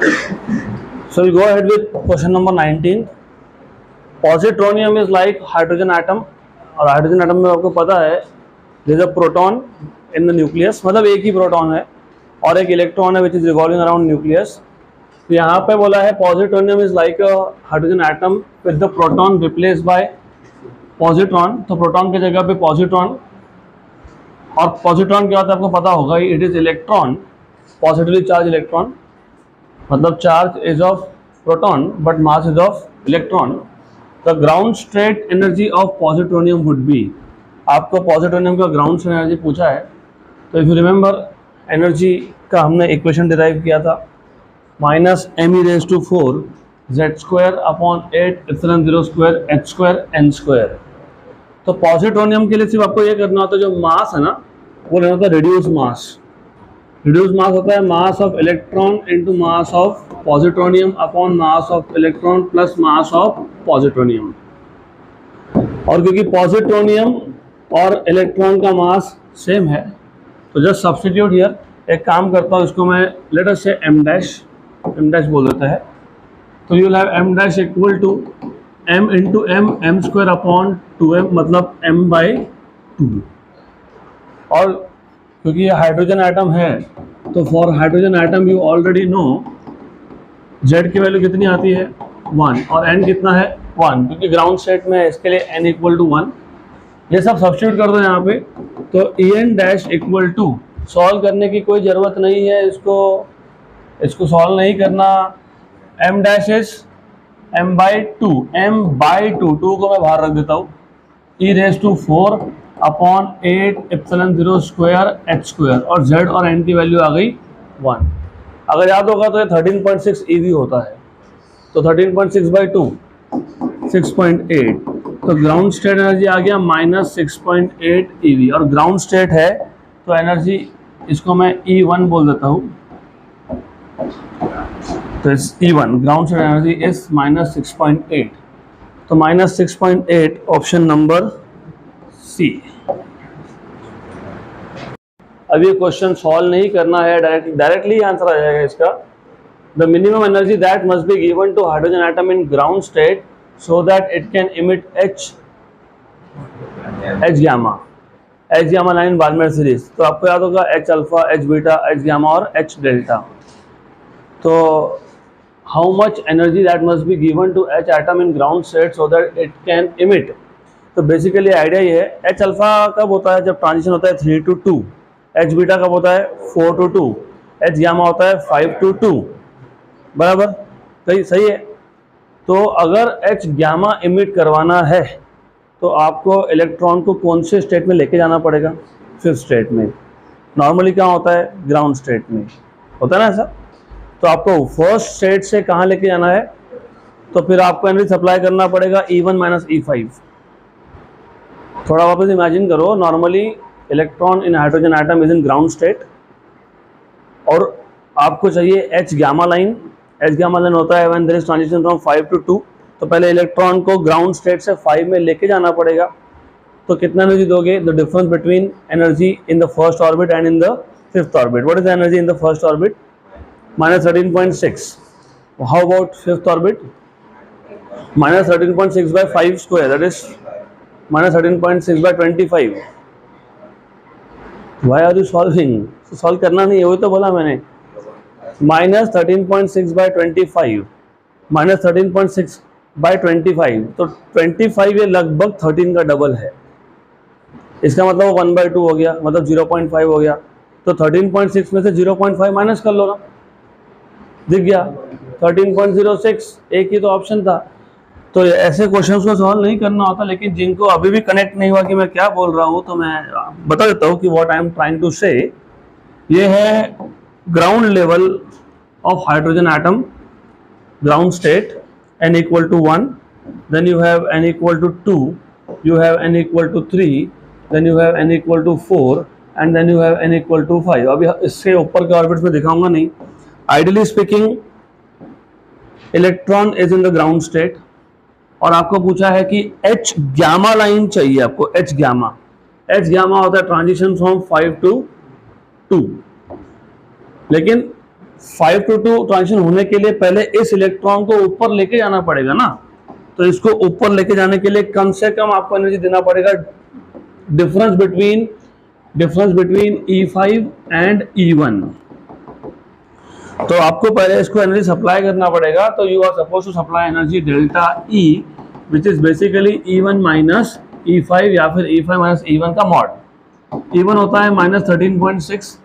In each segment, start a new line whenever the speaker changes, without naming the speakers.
So we'll go ahead with question number 19. Positronium is like hydrogen atom, और hydrogen atom में आपको पता है there is a proton in the nucleus, मतलब एक ही प्रोटॉन है और एक इलेक्ट्रॉन है which is revolving around nucleus. तो यहाँ पे बोला है positronium is like a hydrogen atom with the proton replaced by positron. तो प्रोटॉन की जगह पे positron, और positron क्या होता है आपको पता होगा, it is electron, positively charged electron, मतलब charge is of proton but mass is of electron. The ground state energy of positronium would be, आपको पॉजिट्रोनियम का ग्राउंड स्टेट एनर्जी पूछा है. तो इफ यू रिमेंबर एनर्जी का हमने equation derive किया था, -me⁻⁴ z² upon 8ε0² h² n². तो पॉजिट्रोनियम के लिए सिर्फ आपको ये करना होता है, जो मास है ना वो लेना होता है रिड्यूस मास. रिड्यूस मास होता है mass of electron into mass of positronium upon mass of electron plus mass of positronium. और क्योंकि पॉजिट्रोनियम और इलेक्ट्रॉन का मास सेम है तो जस्ट सब्स्टिट्यूट हियर. एक काम करता हूँ, इसको मैं लेट अस से m डैश बोल देता है. तो you will have m dash equal to m into m m² upon 2m, मतलब m/2. और क्योंकि ये हाइड्रोजन एटम है तो for hydrogen atom you already know z की वैल्यू कितनी आती है 1 और n कितना है 1, क्योंकि ग्राउंड स्टेट में है इसके लिए n इक्वल टू 1. ये सब सब्स्टिट्यूट कर दो यहाँ पे. तो en dash equal to, solve करने की कोई ज़रूरत नहीं है, इसको सॉल्व नहीं करना. m dash is m/2, m/2, 2 को मैं बाहर रख देता हूँ, e⁴ अपॉन 8ε0² h², और z और n की वैल्यू आ गई 1. अगर याद होगा तो ये 13.6 eV होता है. तो 13.6/2 6.8, तो ग्राउंड स्टेट एनर्जी आ गया -6.8 eV. और ग्राउंड स्टेट है तो एनर्जी, इसको मैं E1 बोल देता हूँ. तो इस E1 ground state energy is -6.8. तो -6.8 ऑप्शन नंबर सी. अब ये क्वेश्चन सॉल्व नहीं करना है, डायरेक्टली आंसर आ जाएगा इसका. The minimum energy that must be given to hydrogen atom in ground state so that it can emit H gamma line Balmer series. तो आपको याद होगा H alpha, H beta, H gamma और H delta. तो how much energy that must be given to H atom in ground state so that it can emit. तो basically idea ये है, H alpha कब होता है जब ट्रांजिशन होता है 3 to 2, एच बीटा कब होता है 4 to 2, एच गामा होता है 5 to 2. बराबर, सही है. तो अगर एच गामा इमिट करवाना है तो आपको इलेक्ट्रॉन को कौन से स्टेट में लेके जाना पड़ेगा, 5th स्टेट में. नॉर्मली क्या होता है ग्राउंड स्टेट में होता है ना ऐसा. तो आपको 1st स्टेट से कहाँ लेके जाना है, तो फिर आपको एनर्जी सप्लाई करना पड़ेगा E1 - E5. थोड़ा वापस इमेजिन करो, normally electron in hydrogen atom is in ground state और आपको चाहिए H gamma line. H gamma line होता है when there is transition from 5 to 2. तो पहले इलेक्ट्रॉन को ग्राउंड स्टेट से 5 में लेके जाना पड़ेगा. तो कितना एनर्जी दोगे, the difference between energy in the first orbit and in the 5th orbit. What is the energy in the first orbit, -13.6. How about 5th orbit, -13.6/5², that is -13.6/25. Why are you solving, solve करना नहीं है, वही तो बोला मैंने. -13.6/25 -13.6/25, तो 25 ये लगभग 13 का डबल है. इसका मतलब वो 1/2 हो गया, मतलब 0.5 हो गया. तो 13.6 में से 0.5 माइनस कर लो ना, दिख गया 13.06. एक ही तो ऑप्शन था. तो ऐसे क्वेश्चंस को सॉल्व नहीं करना होता, लेकिन जिनको अभी भी कनेक्ट नहीं हुआ कि मैं क्या बोल रहा हूँ तो मैं बता देता हूँ कि what I am trying to say. ये है ground level of hydrogen atom, ground state n equal to 1, then you have n equal to 2, you have n equal to 3, then you have n equal to 4 and then you have n equal to 5. अभी इससे ऊपर के orbits में दिखाऊंगा नहीं. Ideally speaking electron is in the ground state और आपको पूछा है कि एच गामा लाइन चाहिए आपको. एच गामा होता है ट्रांजिशन फ्रॉम 5 to 2, लेकिन 5 to 2 ट्रांजिशन होने के लिए पहले इस इलेक्ट्रॉन को ऊपर लेके जाना पड़ेगा ना, तो इसको ऊपर लेके जाने के लिए कम से कम आपको एनर्जी देना पड़ेगा difference between E5 and E1। तो आपको पहले इसको एनर्जी सप्लाई करना पड़ेगा, तो you are suppose to supply energy delta E which is basically E1 minus E5 या फिर E5 माइनस E1 का मॉड। E1 होता है -13.6,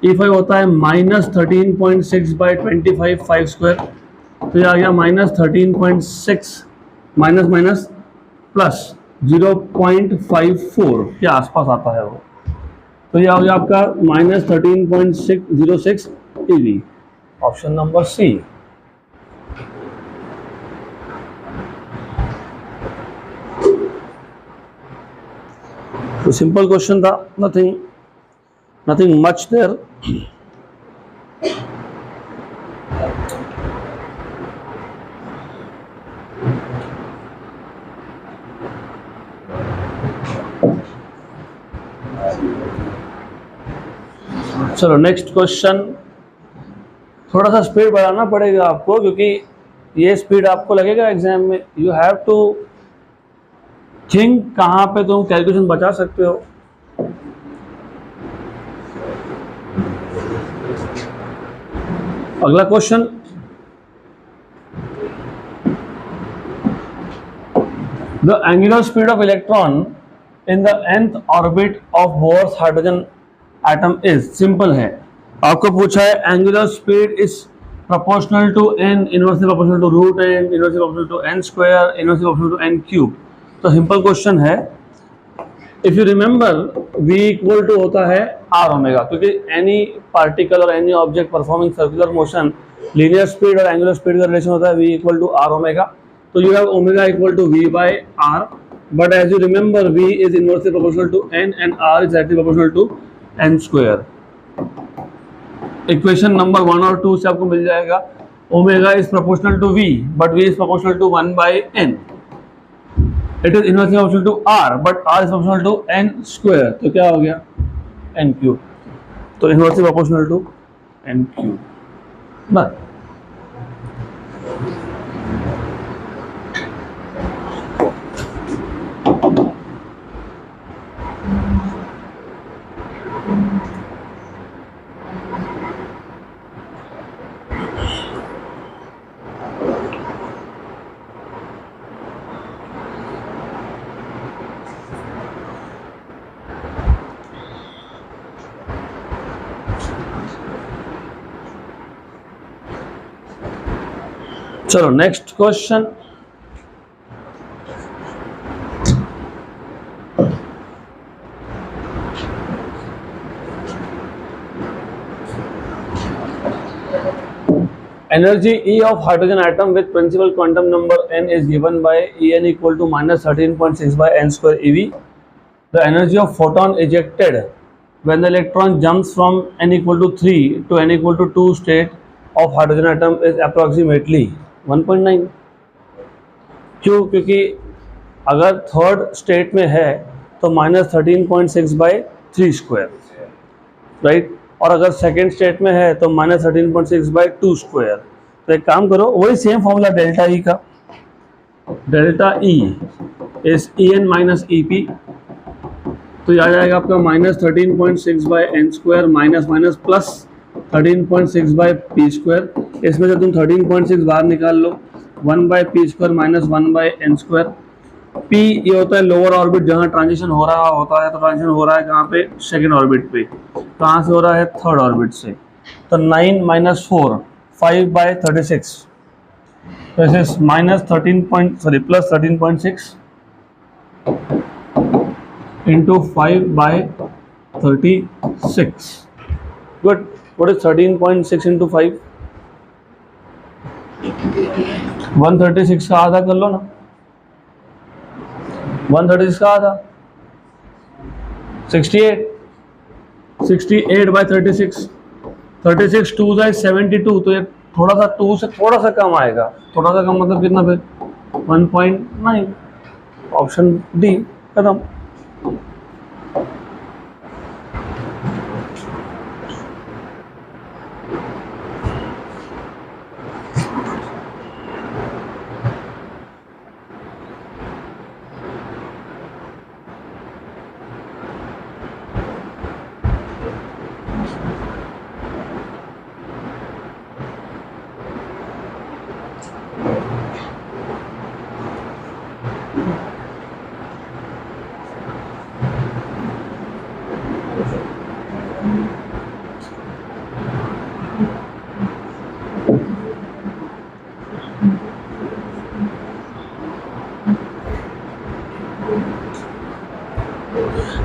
E5 होता है -13.6 बाई 25 5 स्क्वायर, तो ये आ गया -13.6 माइनस माइनस प्लस 0.54 के आसपास आता है वो, तो ये आ गया आपका -13.606 eV, ऑप्शन नंबर सी। तो सिंपल क्वेश्चन था, नथिंग मच देयर। चलो नेक्स्ट क्वेश्चन। थोड़ा सा स्पीड बढ़ाना पड़ेगा आपको, क्योंकि ये स्पीड आपको लगेगा एग्जाम में। यू हैव टू थिंक कहाँ पे तुम कैलकुलेशन बचा सकते हो। अगला question, the angular speed of electron in the nth orbit of Bohr's hydrogen atom is, simple है, आपको पूछा है angular speed is proportional to n, inversely proportional to root n, inversely proportional to n square, inversely proportional to n cube. तो simple question है, if you remember v equal to होता है r omega, क्योंकि any particle और any object performing circular motion linear speed और angular speed का relation होता है v equal to r omega. तो you have omega equal to v by r, but as you remember v is inversely proportional to n and r is directly proportional to n square. Equation number 1 और 2 से आपको मिल जाएगा omega is proportional to v, but v is proportional to 1 by n। It is inversely proportional to r, but r is proportional to n square, तो क्या हो गया n cube. तो inversely proportional to n cube बस। चलो next question, energy E of hydrogen atom with principal quantum number n is given by En equal to -13.6 by n square eV. The energy of photon ejected when the electron jumps from n equal to 3 to n equal to 2 state of hydrogen atom is approximately 1.9। क्यों? क्योंकि अगर third state में है तो -13.6 by 3 square, right, और अगर second state में है तो -13.6 बाई 2 स्क्वायर। तो एक काम करो, वही सेम फॉर्मूला डेल्टा ई का, delta E is En minus EP, तो ये आ जाएगा आपका -13.6 by n square minus minus plus 13.6 by p square. इसमें से तुम 13.6 बाहर निकाल लो, 1 by P square minus 1 by N square. p ये होता है लोअर ऑर्बिट जहाँ ट्रांजिशन हो रहा होता है, तो ट्रांजिशन हो रहा है कहाँ पे, सेकेंड ऑर्बिट पे। कहाँ से हो रहा है, थर्ड ऑर्बिट से। तो 9 minus 4 5 by 36, this is plus 13.6 into 5 by 36। Good, what is 13.6 into 5? 136 का आधा कर लो ना, 136 का आधा 68 बाई 36, 36 2 है 72, तो ये थोड़ा सा 2 से थोड़ा सा कम आएगा। थोड़ा सा कम मतलब कितना फिर 1.9, ऑप्शन डी खत्म।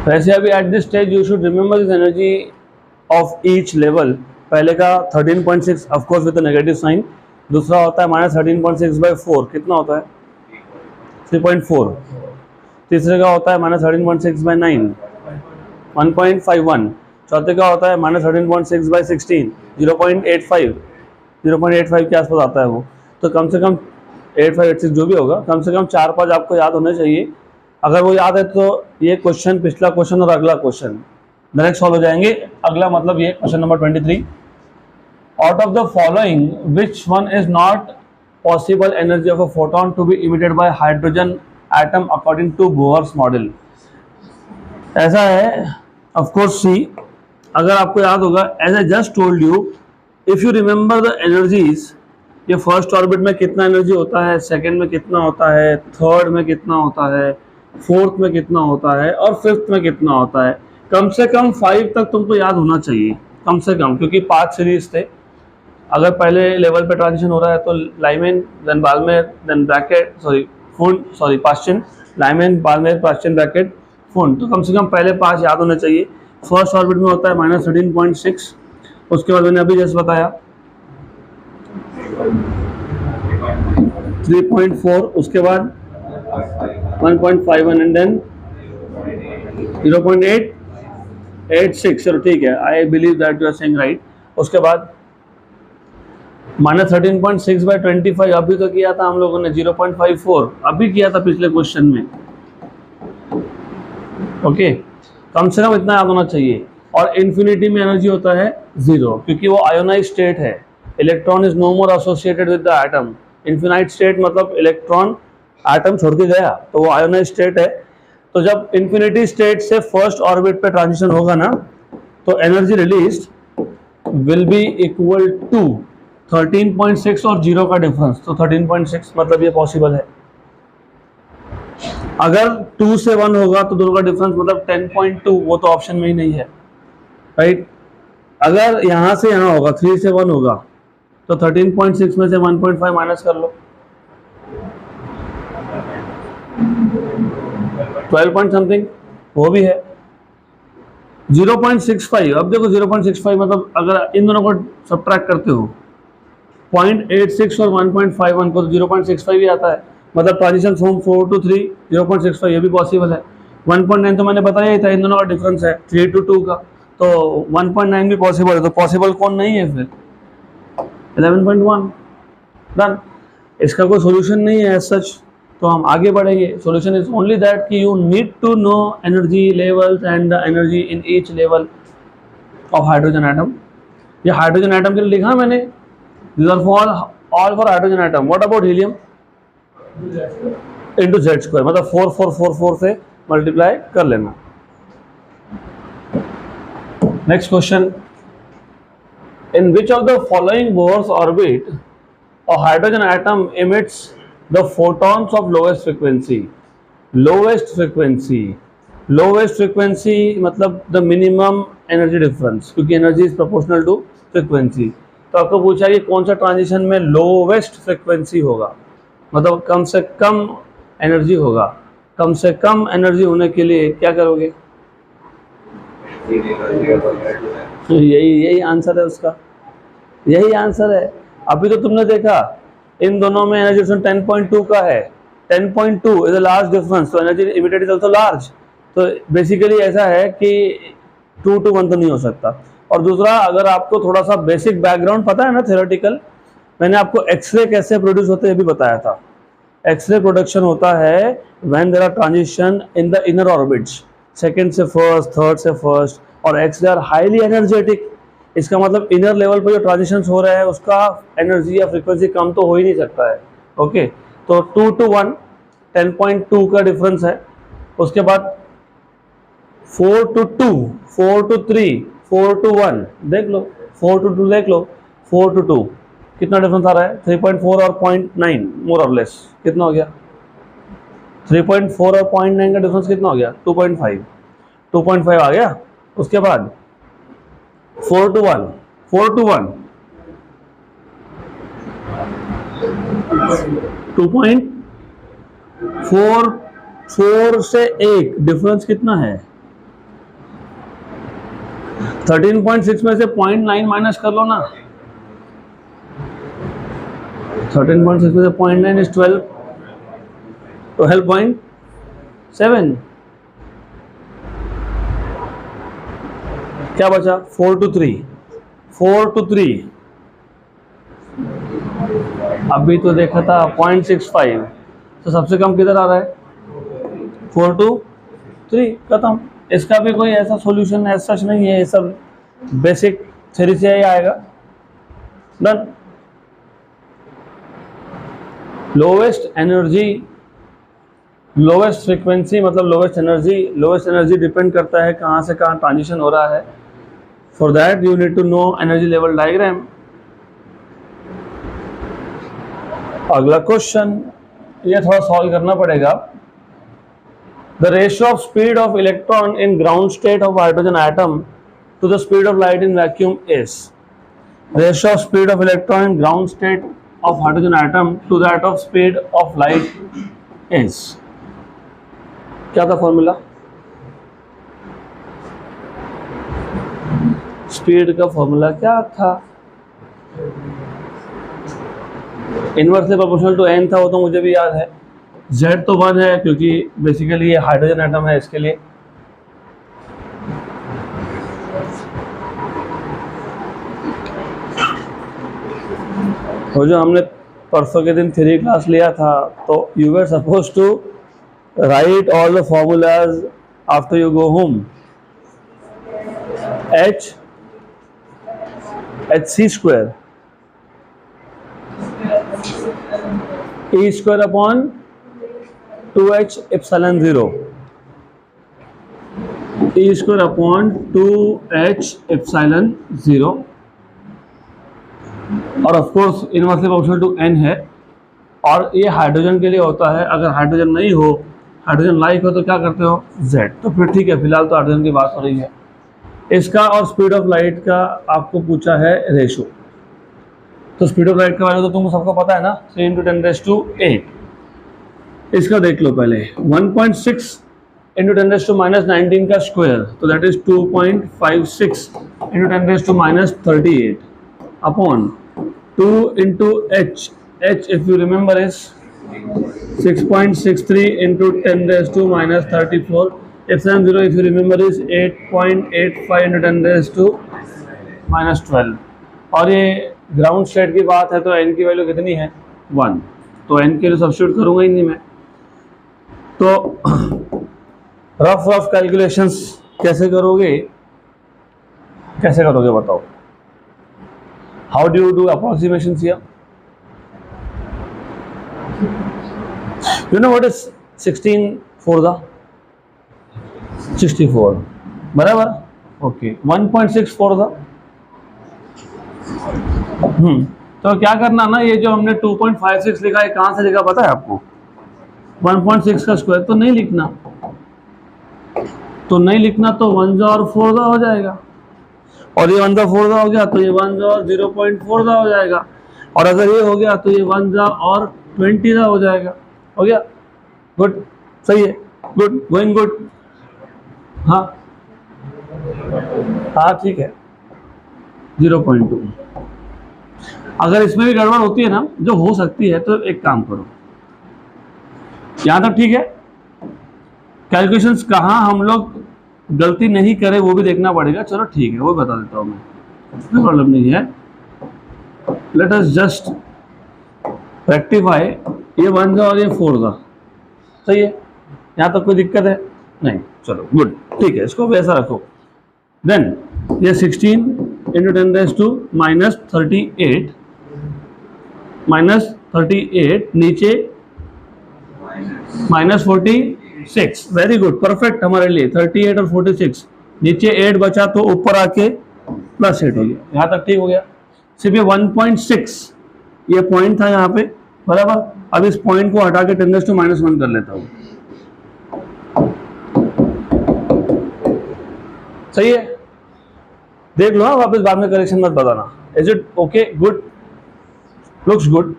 वैसे अभी at this stage you should remember this energy of each level. पहले का 13.6 of course with negative sign, दूसरा होता है -13.6/4, कितना होता है 3.4, तीसरे का होता है -13.6/9 1.51, चौथे का होता है -13.6/16 0.85 के आसपास आता है वो। तो कम से कम 8586 जो भी होगा, कम से कम 4-5 आपको याद होने चाहिए। अगर वो याद है तो ये क्वेश्चन, पिछला क्वेश्चन और अगला क्वेश्चन डायरेक्ट सॉल्व हो जाएंगे। अगला मतलब ये question number 23, out of the following which one is not possible energy of a photon to be emitted by hydrogen atom according to Bohr's model. ऐसा है ऑफ कोर्स सी, अगर आपको याद होगा as I just told you, if you remember the energies, ये first orbit में कितना energy होता है, सेकंड में कितना होता है, थर्ड में कितना होता है, फोर्थ में कितना होता है और फिफ्थ में कितना होता है, कम से कम 5 तक तुमको याद होना चाहिए कम से कम, क्योंकि 5 सीरीज थे। अगर पहले लेवल पे ट्रांजिशन हो रहा है तो Lyman then Balmer then Brackett Paschen, Lyman Balmer Paschen Brackett Pfund, तो कम से कम पहले 5 याद होने चाहिए। फर्स्ट ऑर्बिट में होता है -13.6, उसके बाद मैंने अभी जैसे बताया 3.4, उसके बाद 1.51 एंड देन 0.886, चलो ठीक है, I believe that you are saying right. उसके बाद -13.6/25 अभी तो किया था हम लोगों ने, 0.54 अभी किया था पिछले क्वेश्चन में। ओके, कम से कम इतना याद होना चाहिए। और इन्फिनिटी में एनर्जी होता है 0, क्योंकि वो आयोनाइज स्टेट है। Electron is no more associated with the atom. Infinite state मतलब इलेक्ट्रॉन एटम छोड़ के गया, तो वो आयोनाइज स्टेट है। तो जब इन्फिनिटी स्टेट से फर्स्ट ऑर्बिट पे ट्रांजिशन होगा ना, तो energy released will be equal to 13.6 और 0 का डिफरेंस, तो 13.6 मतलब ये पॉसिबल है। अगर 2 से 1 होगा तो दोनों का डिफरेंस मतलब 10.2, वो तो ऑप्शन में ही नहीं है, राइट। अगर यहाँ से यहाँ होगा, 3 से 1 होगा, तो 13.6 में से 1.5 माइनस कर लो, 12 पॉइंट समथिंग, वो भी है। 0.65, अब देखो 0.65 मतलब अगर इन दोनों को सब्ट्रैक्ट करते हो 0.86 और 1.51 को, तो 0.65 भी आता है। मतलब ट्रांजिशन फ्रॉम 4 to 3 0.65, ये भी पॉसिबल है। 1.9 तो मैंने बताया ही था, इन दोनों का डिफरेंस है 3 to 2 का, तो 1.9 भी पॉसिबल है। तो पॉसिबल कौन नहीं है फिर 11.1, डन। इसका कोई सोल्यूशन नहीं है एज सच, तो हम आगे बढ़ेंगे। सॉल्यूशन इज ओनली दैट कि you need to know energy levels and the energy in each level of hydrogen atom. ये हाइड्रोजन एटम के लिए लिखा मैंने, these are for all for hydrogen atom. What about helium? into z², मतलब 4444 से multiply कर लेना। Next question, in which of the following Bohr's orbit a hydrogen atom emits the photons of lowest frequency? lowest frequency मतलब the minimum energy difference, क्योंकि energy is proportional to frequency। तो आपको पूछा कि कौन सा ट्रांजिशन में लोवेस्ट फ्रिक्वेंसी होगा, मतलब कम से कम एनर्जी होगा। कम से कम एनर्जी होने के लिए क्या करोगे? यही आंसर है उसका, यही आंसर है। अभी तो तुमने देखा इन दोनों में एनर्जी डिफरेंस 10.2 का है, 10.2 इज अ लार्ज डिफरेंस, तो energy emitted is also large. तो बेसिकली ऐसा है कि 2 to 1 तो नहीं हो सकता। और दूसरा, अगर आपको थोड़ा सा बेसिक बैकग्राउंड पता है ना थियोरेटिकल, मैंने आपको एक्सरे कैसे प्रोड्यूस होते हैं ये भी बताया था। एक्सरे प्रोडक्शन होता है when there are transition in the inner orbits, second से फर्स्ट, थर्ड से फर्स्ट, और एक्सरे आर हाईली एनर्जेटिक। इसका मतलब इनर लेवल पर जो ट्रांजिशन हो रहा है उसका एनर्जी या फ्रीक्वेंसी कम तो हो ही नहीं सकता है। ओके, तो 2 to 1 10.2 का डिफरेंस है। उसके बाद 4 to 2, 4 to 3, 4 to 1 देख लो, 4 to 2 देख लो, 4 to 2 कितना डिफरेंस आ रहा है? 3.4 और 0.9 मोर और लेस, कितना हो गया? 3.4 और 0.9 का डिफरेंस कितना हो गया? 2.5 आ गया। उसके बाद 4 to 1 2.4 से 1 डिफरेंस कितना है? 13.6 में से 0.9 माइनस कर लो ना। 13.6 में से 0.9 इज 12.7। क्या बचा? 4 to 3। 4 to 3 अभी तो देखा था 0.65, तो सबसे कम किधर आ रहा है? 4 to 3। खत्म। इसका भी कोई ऐसा सॉल्यूशन ऐसा सच नहीं है, ये सब बेसिक थ्योरी से ही आएगा। Done. Lowest energy, lowest frequency मतलब लोवेस्ट एनर्जी डिपेंड करता है कहाँ से कहाँ ट्रांजिशन हो रहा है। For that you need to know energy level diagram. अगला क्वेश्चन, ये थोड़ा सॉल्व करना पड़ेगा। The ratio of speed of electron in ground state of hydrogen atom to the speed of light in vacuum is? Ratio of speed of electron in ground state of hydrogen atom to that of speed of light is? क्या था formula? Speed का formula क्या था? Inversely proportional to n था, वो तो मुझे भी याद है। Z तो 1 है क्योंकि बेसिकली ये हाइड्रोजन एटम है, इसके लिए। वो जो हमने परसों के दिन थ्योरी क्लास लिया था, तो you were suppose to write all the formulas after you go home. HC square E square upon 2h epsilon 0, E square upon 2h epsilon 0, और of course inversely proportional to n है। और ये hydrogen के लिए होता है। अगर hydrogen नहीं हो, हाइड्रोजन लाइक हो, तो क्या करते हो? Z। तो फिर ठीक है, फिलहाल तो हाइड्रोजन की बात हो रही है। इसका और स्पीड ऑफ लाइट का आपको पूछा है रेशो। तो स्पीड ऑफ लाइट का वैल्यू तो तुमको सबको पता है ना, 3 × 10⁸। इसका देख लो पहले। 1.6 × 10⁻⁹ का स्क्वायर, तो that is 2.56 × 10⁻38 upon 2 × h। h if you remember is 6.63 × 10⁻34। Epsilon 0 if you remember is 8.85 × 10⁻12। और ये ग्राउंड स्टेट की बात है, तो n की वैल्यू कितनी है? 1। तो n के लिए सब्स्टिट्यूट करूंगा ही नहीं मैं। तो रफ कैलकुलेशंस कैसे करोगे बताओ? How do you do approximations here? You know what is 16 for the 64 बराबर? ओके। 1.6 for the तो क्या करना ना, ये जो हमने 2.56 लिखा है, कहां से लिखा पता है आपको? 1.6 का स्क्वायर तो नहीं लिखना, तो 1 और 4 हो जाएगा, और ये 1 4 हो गया, तो ये 1 और 0.4 हो जाएगा, और अगर ये हो गया तो ये 1 और 20 हो जाएगा। हो गया? गुड, सही है, गुड, गोइंग गुड। हाँ ठीक है, 0.2। अगर इसमें भी गड़बड़ होती है ना, जो हो सकती है, तो एक काम करो, यहां तक ठीक है। कैलकुलेशंस कहाँ हम लोग गलती नहीं करें वो भी देखना पड़ेगा। चलो ठीक है, वो बता देता हूं मैं, कोई प्रॉब्लम नहीं है। लेट अस जस्ट रेक्टिफाई ये 1 और ये 4 सही है, यहाँ तक कोई दिक्कत है नहीं? चलो गुड, ठीक है, इसको वैसा रखो। देन ये 16 × 10⁻38 -38 नीचे -46। वेरी गुड, परफेक्ट हमारे लिए। 38 और 46 नीचे 8 बचा, तो ऊपर आके +8 हो गया। यहाँ तक ठीक हो गया। सिर्फ ये 1.6 ये पॉइंट था यहाँ पे, बराबर। अब इस पॉइंट को हटा के 10⁻⁻1 कर लेता हूँ। सही है, देख लो, वापस बाद में करेक्शन मत बताना। Is it okay? Good, looks good.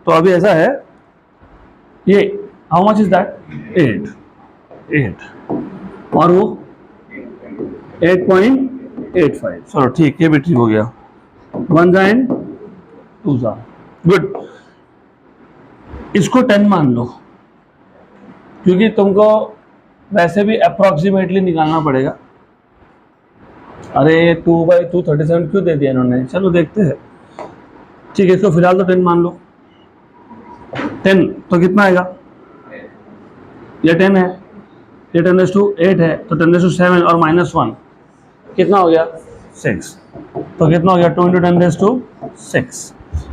तो अभी ऐसा है, ये हाउ मच इज दैट? 8 और वो 8.85 85। चलो ठीक, ये भी ठीक हो गया, 1 जा एंड 2 जा, गुड। इसको 10 मान लो, क्योंकि तुमको वैसे भी अप्रोक्सीमेटली निकालना पड़ेगा। अरे 2/2 37 क्यों दे दिया इन्होंने, चलो देखते हैं। ठीक है, इसको फिलहाल तो 10 मान लो। 10 तो कितना आएगा, ये 10 है, ये 10⁸ है, तो 10⁸7 और -1 कितना हो गया 6, तो कितना हो गया 2 × 10⁶।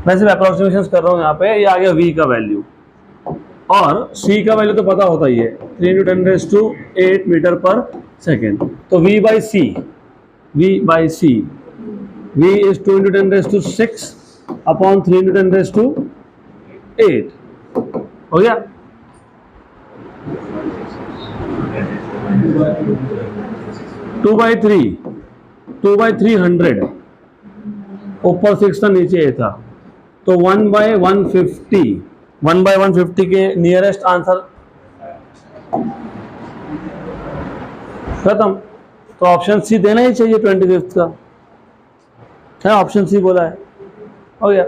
वैसे मैं अप्रोक्सीमेशन कर रहा हूँ यहाँ पे, ये आ गया v का वैल्यू, और c का वैल्यू तो पता होता ही है, 3 × 10⁸ मीटर पर सेकेंड। तो v is 2 × 10⁶ अपॉन 3 × 10⁸ हो गया। टू बाई 300, ऊपर 6 था नीचे ए था, तो 1/150, 1/150 के नियरेस्ट आंसर खत्म। तो ऑप्शन सी देना ही चाहिए 25th का, है ऑप्शन सी बोला है, हो गया।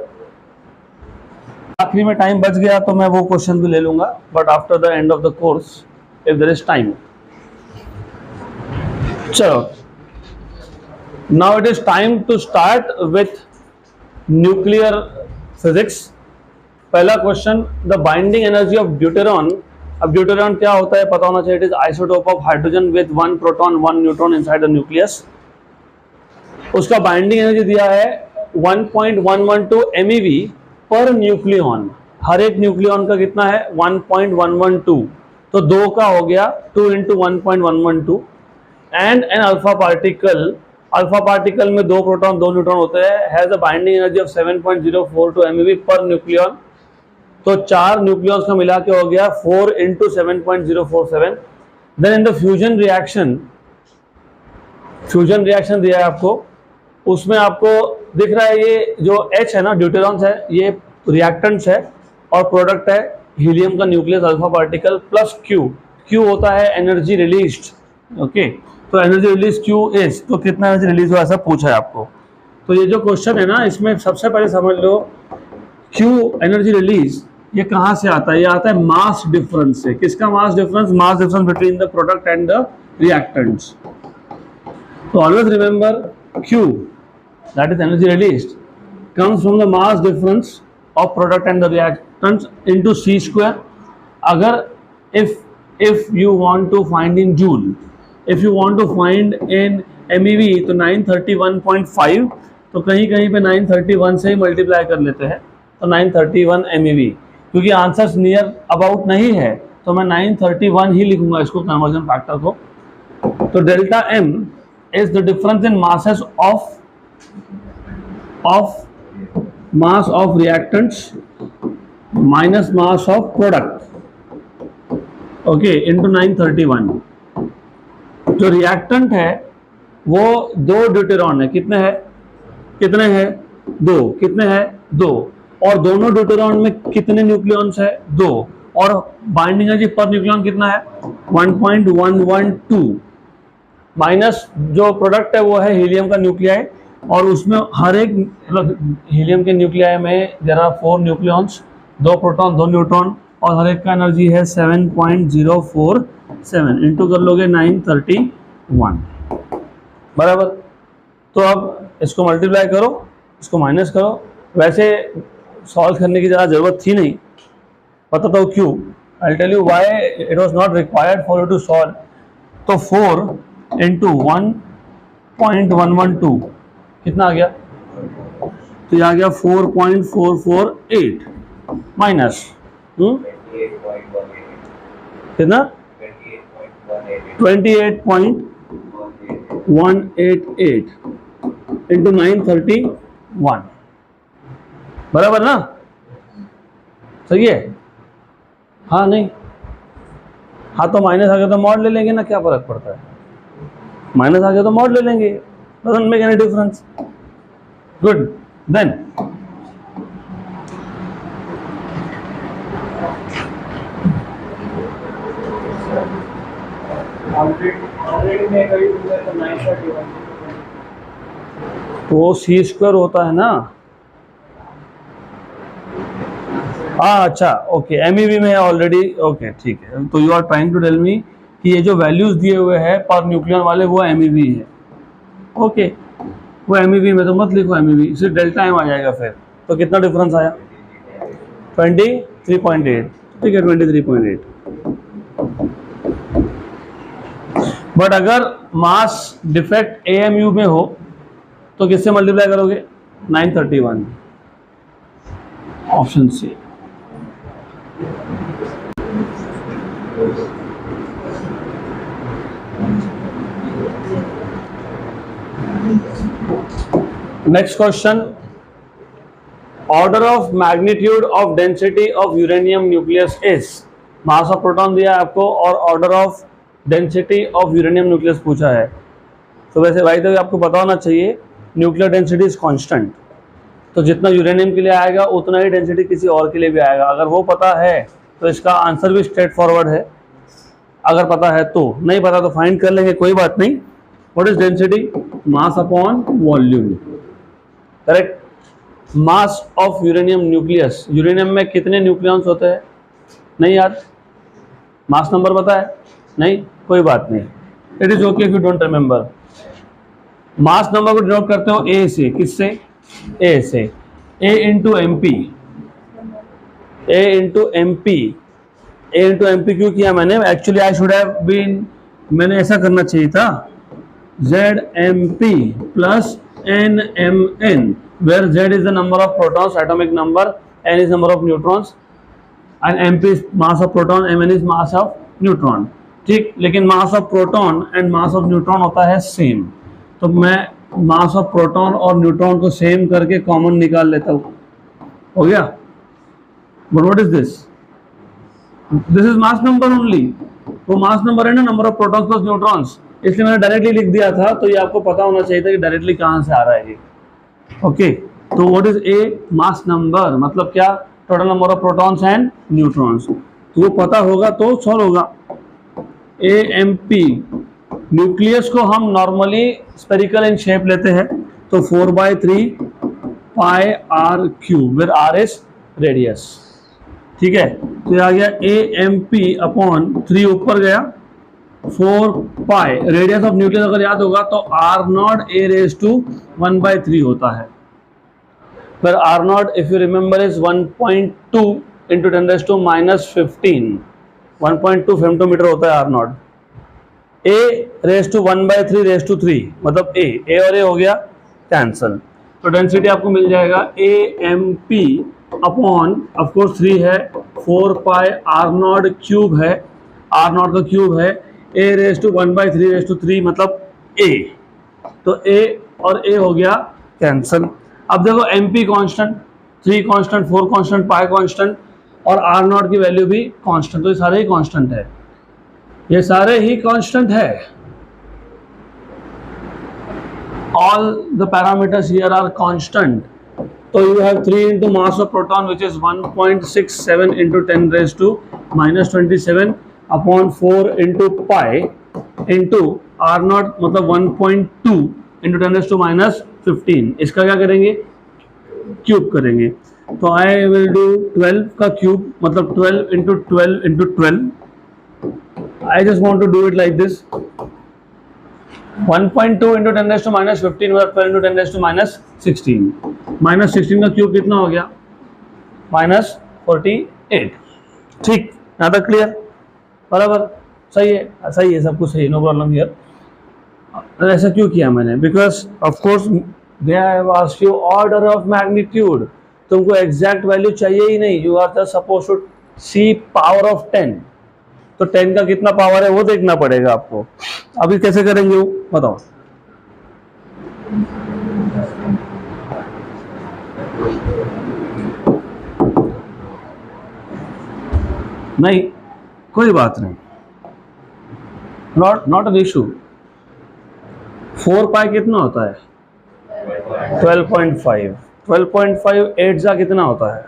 आखिरी में टाइम बच गया तो मैं वो क्वेश्चन भी ले लूंगा, but after the end of the course if there is time. चलो, now it is time to start with nuclear physics. पहला question, the binding energy of deuteron. अब ड्यूटेरॉन क्या होता है पता होना चाहिए, it is isotope of hydrogen with 1 proton 1 neutron inside the nucleus. उसका बाइंडिंग एनर्जी दिया है 1.112 MeV पर न्यूक्लियन। हर एक न्यूक्लियन का कितना है 1.112, तो 2 का हो गया 2 × 1.112। एंड एन अल्फा पार्टिकल में 2 प्रोटॉन 2 न्यूट्रॉन होते हैं, has a binding energy of 7.042 MeV per nucleon. तो 4 न्यूक्लियंस का मिला के हो गया 4 × 7.047। Then in the fusion reaction दिया है आपको, उसमें आपको दिख रहा है ये जो H है ना, ड्यूटेरॉन्स है, ये रिएक्टेंट्स है, और प्रोडक्ट है हीलियम का nucleus alpha particle plus Q होता है एनर्जी रिलीज्ड। ओके, तो एनर्जी रिलीज Q इज, तो कितना एनर्जी रिलीज हुआ ऐसा पूछा है आपको। तो ये जो क्वेश्चन है ना, इसमें सबसे पहले समझ लो Q एनर्जी रिलीज ये कहाँ से आता है, ये आता है मास डिफरेंस से। किसका mass difference between the product and the reactants. तो always remember Q, that is energy released, comes from the mass difference of product and the reactants into c²। अगर if you want to find in joule, if you want to find in MeV, तो 931.5, तो कहीं कहीं पे 931 से ही multiply कर लेते हैं, तो 931 MeV। क्योंकि आंसर्स नियर अबाउट नहीं है तो मैं 931 ही लिखूंगा इसको, कन्वर्जन फैक्टर को। तो delta M is the difference in masses of reactants minus mass of product, okay, into 931। जो रिएक्टेंट है वो 2 ड्यूटेरॉन है, कितने हैं 2, कितने हैं 2, और दोनों ड्यूटेरॉन में कितने न्यूक्लियॉन्स है 2, और बाइंडिंग एनर्जी पर न्यूक्लियॉन कितना है 1.112, माइनस जो प्रोडक्ट है वो है हीलियम का न्यूक्लियाई, और उसमें हर एक मतलब हीलियम के न्यूक्लियाई में there are 4 nucleons, 2 proton 2 neutron, और हर एक का एनर्जी है 7.047, इंटू कर लोगे 931 बराबर। तो अब इसको मल्टीप्लाई करो, इसको माइनस करो। वैसे सॉल्व करने की ज़्यादा ज़रूरत थी नहीं, पता तो क्यों, I tell you why it was not required for you to solve. तो 4 × 1.112 कितना आ गया, तो ये आ गया 4.448 माइनस कितना 28.188 इंटू 931 बराबर ना, सही है। हाँ नहीं, हाँ तो माइनस आ गया तो मॉड ले लेंगे ना, क्या फर्क पड़ता है, माइनस आ गया तो मॉड ले लेंगे, doesn't make any difference. Good, then तो वो सी स्क्वायर होता है ना। हाँ अच्छा, ओके, एमईवी में है ऑलरेडी, ओके ठीक है। तो you are trying to tell me कि ये जो वैल्यूज दिए हुए हैं पर न्यूक्लियन वाले वो एमईवी है। ओके, वो एमईवी में तो मत लिखो एमईवी, सिर्फ डेल्टा एम आ जाएगा फिर। तो कितना डिफरेंस आया? 23.8, ठीक है 23.8। बट अगर मास डिफेक्ट a.m.u में हो तो किससे मल्टीप्लाई करोगे? 931, option C. Next question, order of magnitude of density of uranium nucleus is. Mass of proton दिया है आपको और order of density of uranium nucleus पूछा है। तो वैसे भाई तो आपको पता होना चाहिए न्यूक्लियर डेंसिटी इज कांस्टेंट, तो जितना यूरेनियम के लिए आएगा उतना ही डेंसिटी किसी और के लिए भी आएगा। अगर वो पता है तो इसका आंसर भी स्ट्रेट फॉरवर्ड है, अगर पता है तो। नहीं पता तो फाइंड कर लेंगे, कोई बात नहीं। What is density? Mass upon volume, correct. Mass of uranium nucleus, uranium में कितने न्यूक्लियॉन्स होते हैं? नहीं यार, मास नंबर पता है? नहीं, कोई बात नहीं, it is okay if you don't remember. Mass number को डिनोट करते हो ए से, किससे? ए से, A into M P, A into M P. A into M P क्यों किया मैंने? Actually I should have been, मैंने ऐसा करना चाहिए था, Z M P plus N M N, where Z is the number of protons, atomic number, N is number of neutrons and M P is mass of proton, M N is mass of neutron. ठीक, लेकिन mass of proton and mass of neutron होता है same, तो मैं mass of proton और neutron को same करके common निकाल लेता हूं, हो गया। But what is this? This is mass number only, वो मास नंबर है ना, number of protons plus neutrons, इसलिए मैंने डायरेक्टली लिख दिया था। तो ये आपको पता होना चाहिए था कि डायरेक्टली कहां से आ रहा है ये। ओके, तो what is a? Mass number, मतलब क्या? Total number of protons and neutrons. तो वो पता होगा तो सॉल्व होगा। ए एम पी, न्यूक्लियस को हम नॉर्मली स्पेरिकल इन शेप लेते हैं, तो 4/3 pi R cube, where R is radius. ठीक है, तो ये आ गया ए एम पी अपॉन 3 ऊपर गया 4 पाई, रेडियस ऑफ न्यूक्लियस अगर याद होगा तो R naught A raise to 1/3 होता है, फिर R naught if you remember is 1.2 into 10⁻⁻15, 1.2 femtometre होता है R naught. A raise to 1/3 raise to 3, मतलब ए और ए हो गया कैंसल। तो डेंसिटी आपको मिल जाएगा A M P upon of course 3 है, 4 पाई आर नॉट क्यूब है, आर नॉट का क्यूब है, A raise to 1/3 raise to 3 मतलब ए, तो ए और ए हो गया कैंसल। अब देखो M P constant, 3 constant, 4 constant, pi constant और आर नॉट की वैल्यू भी कॉन्स्टेंट, तो ये सारे ही कॉन्स्टेंट है, ये सारे ही कांस्टेंट है। All the parameters here are constant. तो you have 3 into mass of proton which is 1.67 into 10⁻⁻27 upon 4 into pi into R naught मतलब 1.2 इंटू 10⁻⁻15। इसका क्या करेंगे? क्यूब करेंगे। तो आई विल डू 12 का क्यूब, मतलब 12 into 12 into 12। I just want to do it like this, 1.2 into 10⁻⁻15 or 12 into 10⁻⁻16, -16 का cube कितना हो गया? -48। ठीक, यहाँ तक क्लियर? बराबर, सही है, सही है, सब कुछ सही है, नो प्रॉब्लम हियर। ऐसा क्यों किया मैंने? Because of course they have asked you order of magnitude, तुमको एग्जैक्ट वैल्यू चाहिए ही नहीं, you are just suppose to see power of 10, तो 10 का कितना पावर है वो देखना पड़ेगा आपको। अभी कैसे करेंगे वो बताओ? नहीं, कोई बात नहीं, नॉट एन इशू। 4 पाई कितना होता है? 12.5, 12.5 8 जा कितना होता है?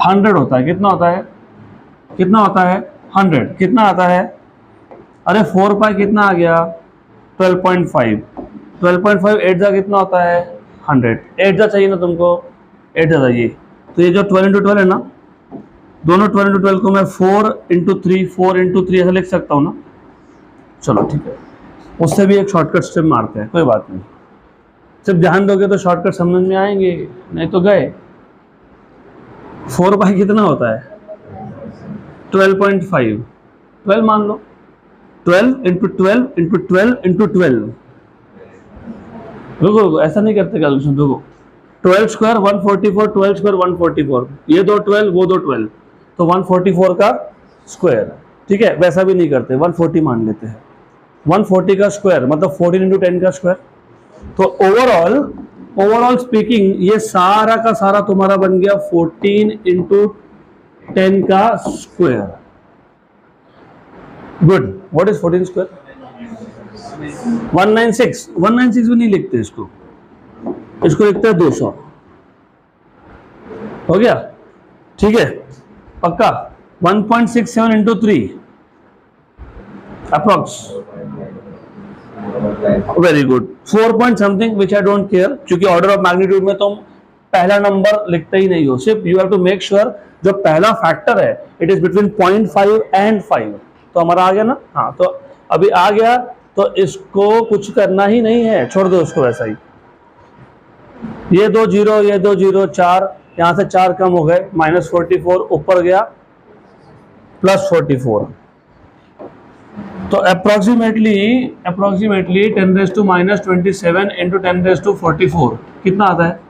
100 होता है। कितना होता है? कितना होता है? 100। कितना आता है? अरे 4 पाई कितना आ गया? 12.5, 12.5 8 जा कितना होता है 100, 8 जा चाहिए ना तुमको, 8 जा चाहिए। तो ये जो 12 into 12 है ना, दोनों 12 into 12 को मैं 4 into 3 ऐसा लिख सकता हूँ ना। चलो ठीक है, उससे भी एक शॉर्टकट स्टेप मारते हैं, कोई बात नहीं। सिर्फ ध्यान दोगे तो शॉर्टकट समझ में आएंगे, नहीं तो गए। 4 बाई कितना होता है 12.5, 12 मान लो, 12 into 12 into 12 into 12। रुको ऐसा नहीं करते कैलकुलेशन, रुको। 12 स्क्वायर 144, 12 स्क्वायर 144, ये दो 12 वो दो 12, तो 144 का स्क्वायर। ठीक है, वैसा भी नहीं करते, 140 मान लेते हैं। 140 का स्क्वायर मतलब 14 into 10 का स्क्वायर। तो ओवरऑल स्पीकिंग ये सारा का सारा तुम्हारा बन गया 14 into 10 का square. Good. What is 14 square? 196। 196 भी नहीं लिखते इसको, इसको लिखते हैं 200। हो गया, ठीक है, पक्का। 1.67 into 3 approx. Very good. 4 point something which I don't care, क्योंकि ऑर्डर ऑफ मैग्नीट्यूड में तुम पहला नंबर लिखते ही नहीं हो, सिर्फ you have to make sure जो पहला फैक्टर है इट इज बिटवीन 0.5 and 5। तो हमारा आ गया ना, हाँ, तो अभी आ गया, तो इसको कुछ करना ही नहीं है, छोड़ दो उसको वैसा ही। ये 2 0, ये 2 0, 4, यहां से 4 कम हो गए, -44 ऊपर गया +44। तो अप्रोक्सीमेटली 10⁻⁻27 into 10⁻44 कितना आता है?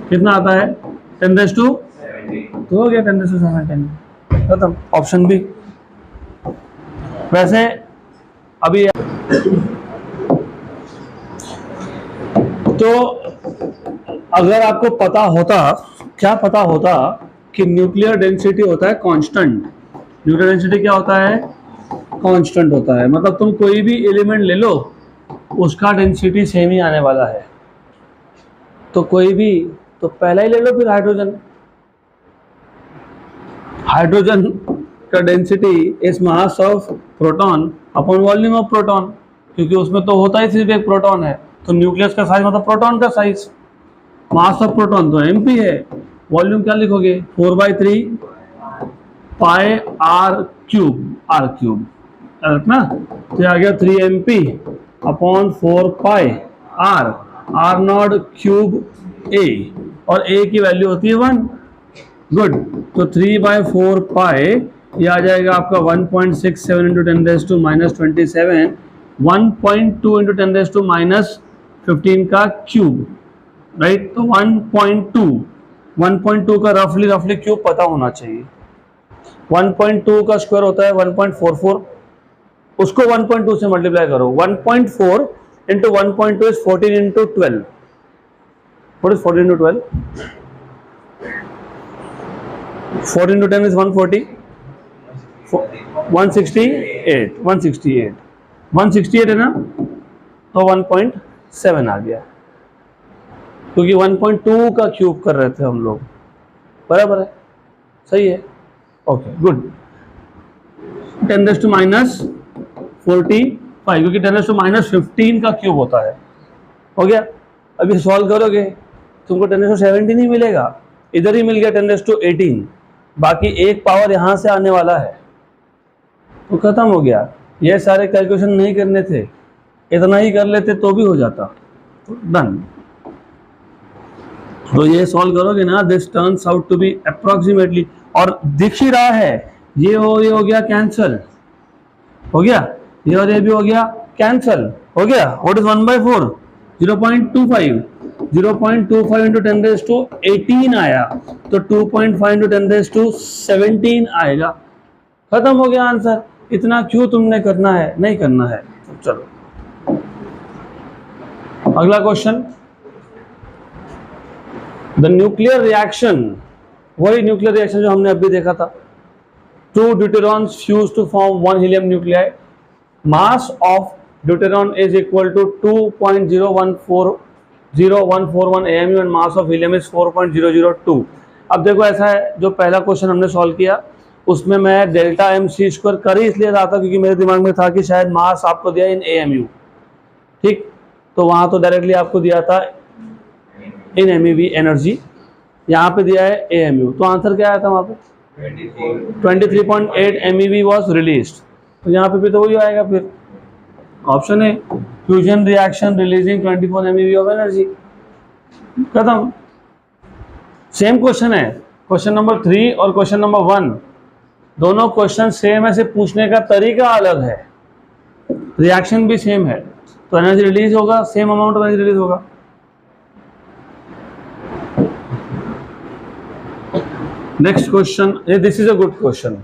कितना आता है? 10⁻, तो हो गया 10⁻7 खत्म, ऑप्शन बी। वैसे अभी तो अगर आपको पता होता, क्या पता होता कि न्यूक्लियर डेंसिटी होता है कांस्टेंट। न्यूक्लियर डेंसिटी क्या होता है? कांस्टेंट होता है, मतलब तुम कोई भी एलिमेंट ले लो उसका डेंसिटी सेम ही आने वाला है। तो कोई भी, तो पहला ही ले लो फिर हाइड्रोजन। हाइड्रोजन का density is mass of proton upon volume of proton, क्योंकि उसमें तो होता ही सिर्फ एक प्रोटॉन है। तो न्यूक्लियस का साइज मतलब प्रोटॉन का साइज, मास ऑफ प्रोटॉन तो mp है, वॉल्यूम क्या लिखोगे 4/3 पाई r क्यूब ना। तो आ गया 3mp upon 4 pi r not cube a, और a की वैल्यू होती है 1। गुड। तो 3/4 पाई ये आ जाएगा आपका 1.67 into 10⁻⁻27, 1.2 into 10⁻⁻15 का क्यूब, राइट। तो 1.2 का रफली क्यूब पता होना चाहिए। 1.2 का स्क्वायर होता है 1.44, उसको 1.2 से मल्टीप्लाई करो। 1.4 into 1.2 is 14 into 12। What is 14 into 12? 14 into 10 is 140, 168 है ना, तो 1.7 आ गया, क्योंकि 1.2 का क्यूब कर रहे थे हम लोग, बराबर है, सही है। Okay good. 10⁻⁻45, क्योंकि 10⁻⁻15 का क्यूब होता है। हो गया। अभी सॉल्व करोगे तुमको 10⁻17 ही मिलेगा, इधर ही मिल गया 10⁻18, बाकी एक पावर यहां से आने वाला है, तो खत्म हो गया। ये सारे कैलकुलेशन नहीं करने थे, इतना ही कर लेते तो भी हो जाता, तो डन। तो ये सॉल्व करोगे ना, this turns out to be approximately, और दिख ही रहा है, ये हो गया कैंसल, हो गया, ये और ये भी हो गया कैंसल, हो गया। What is 1/4? 0.25, 0.25 into 10⁻18 आया, तो 2.5 into 10⁻17 आएगा, खत्म हो गया आंसर। इतना क्यों तुमने करना है? नहीं करना है। चलो अगला क्वेश्चन। द न्यूक्लियर रिएक्शन, वही न्यूक्लियर रिएक्शन जो हमने अभी देखा था। 2 deuterons fuse to form 1 helium nuclei. Mass of deuteron is equal to 2.0141 a.m.u and mass of helium is 4.002। अब देखो ऐसा है, जो पहला क्वेश्चन हमने सॉल्व किया उसमें मैं डेल्टा mc² कर ही इसलिए रहा था क्योंकि मेरे दिमाग में था कि शायद मास आपको दिया इन a.m.u, ठीक। तो वहाँ तो डायरेक्टली आपको दिया था इन एमईवी एनर्जी, यहाँ पे दिया है a.m.u, तो आंसर क्या आया था वहाँ पे 23.8 MeV वॉज रिलीज। तो यहाँ पे भी तो वही आएगा, फिर ऑप्शन है fusion reaction releasing 24 MeV of energy. खत्म। सेम क्वेश्चन है, क्वेश्चन नंबर 3 और क्वेश्चन नंबर 1 दोनों क्वेश्चन सेम है, सिर्फ पूछने का तरीका अलग है, रिएक्शन भी सेम है, तो एनर्जी रिलीज होगा, same amount of energy release होगा। Next question, this is a good question.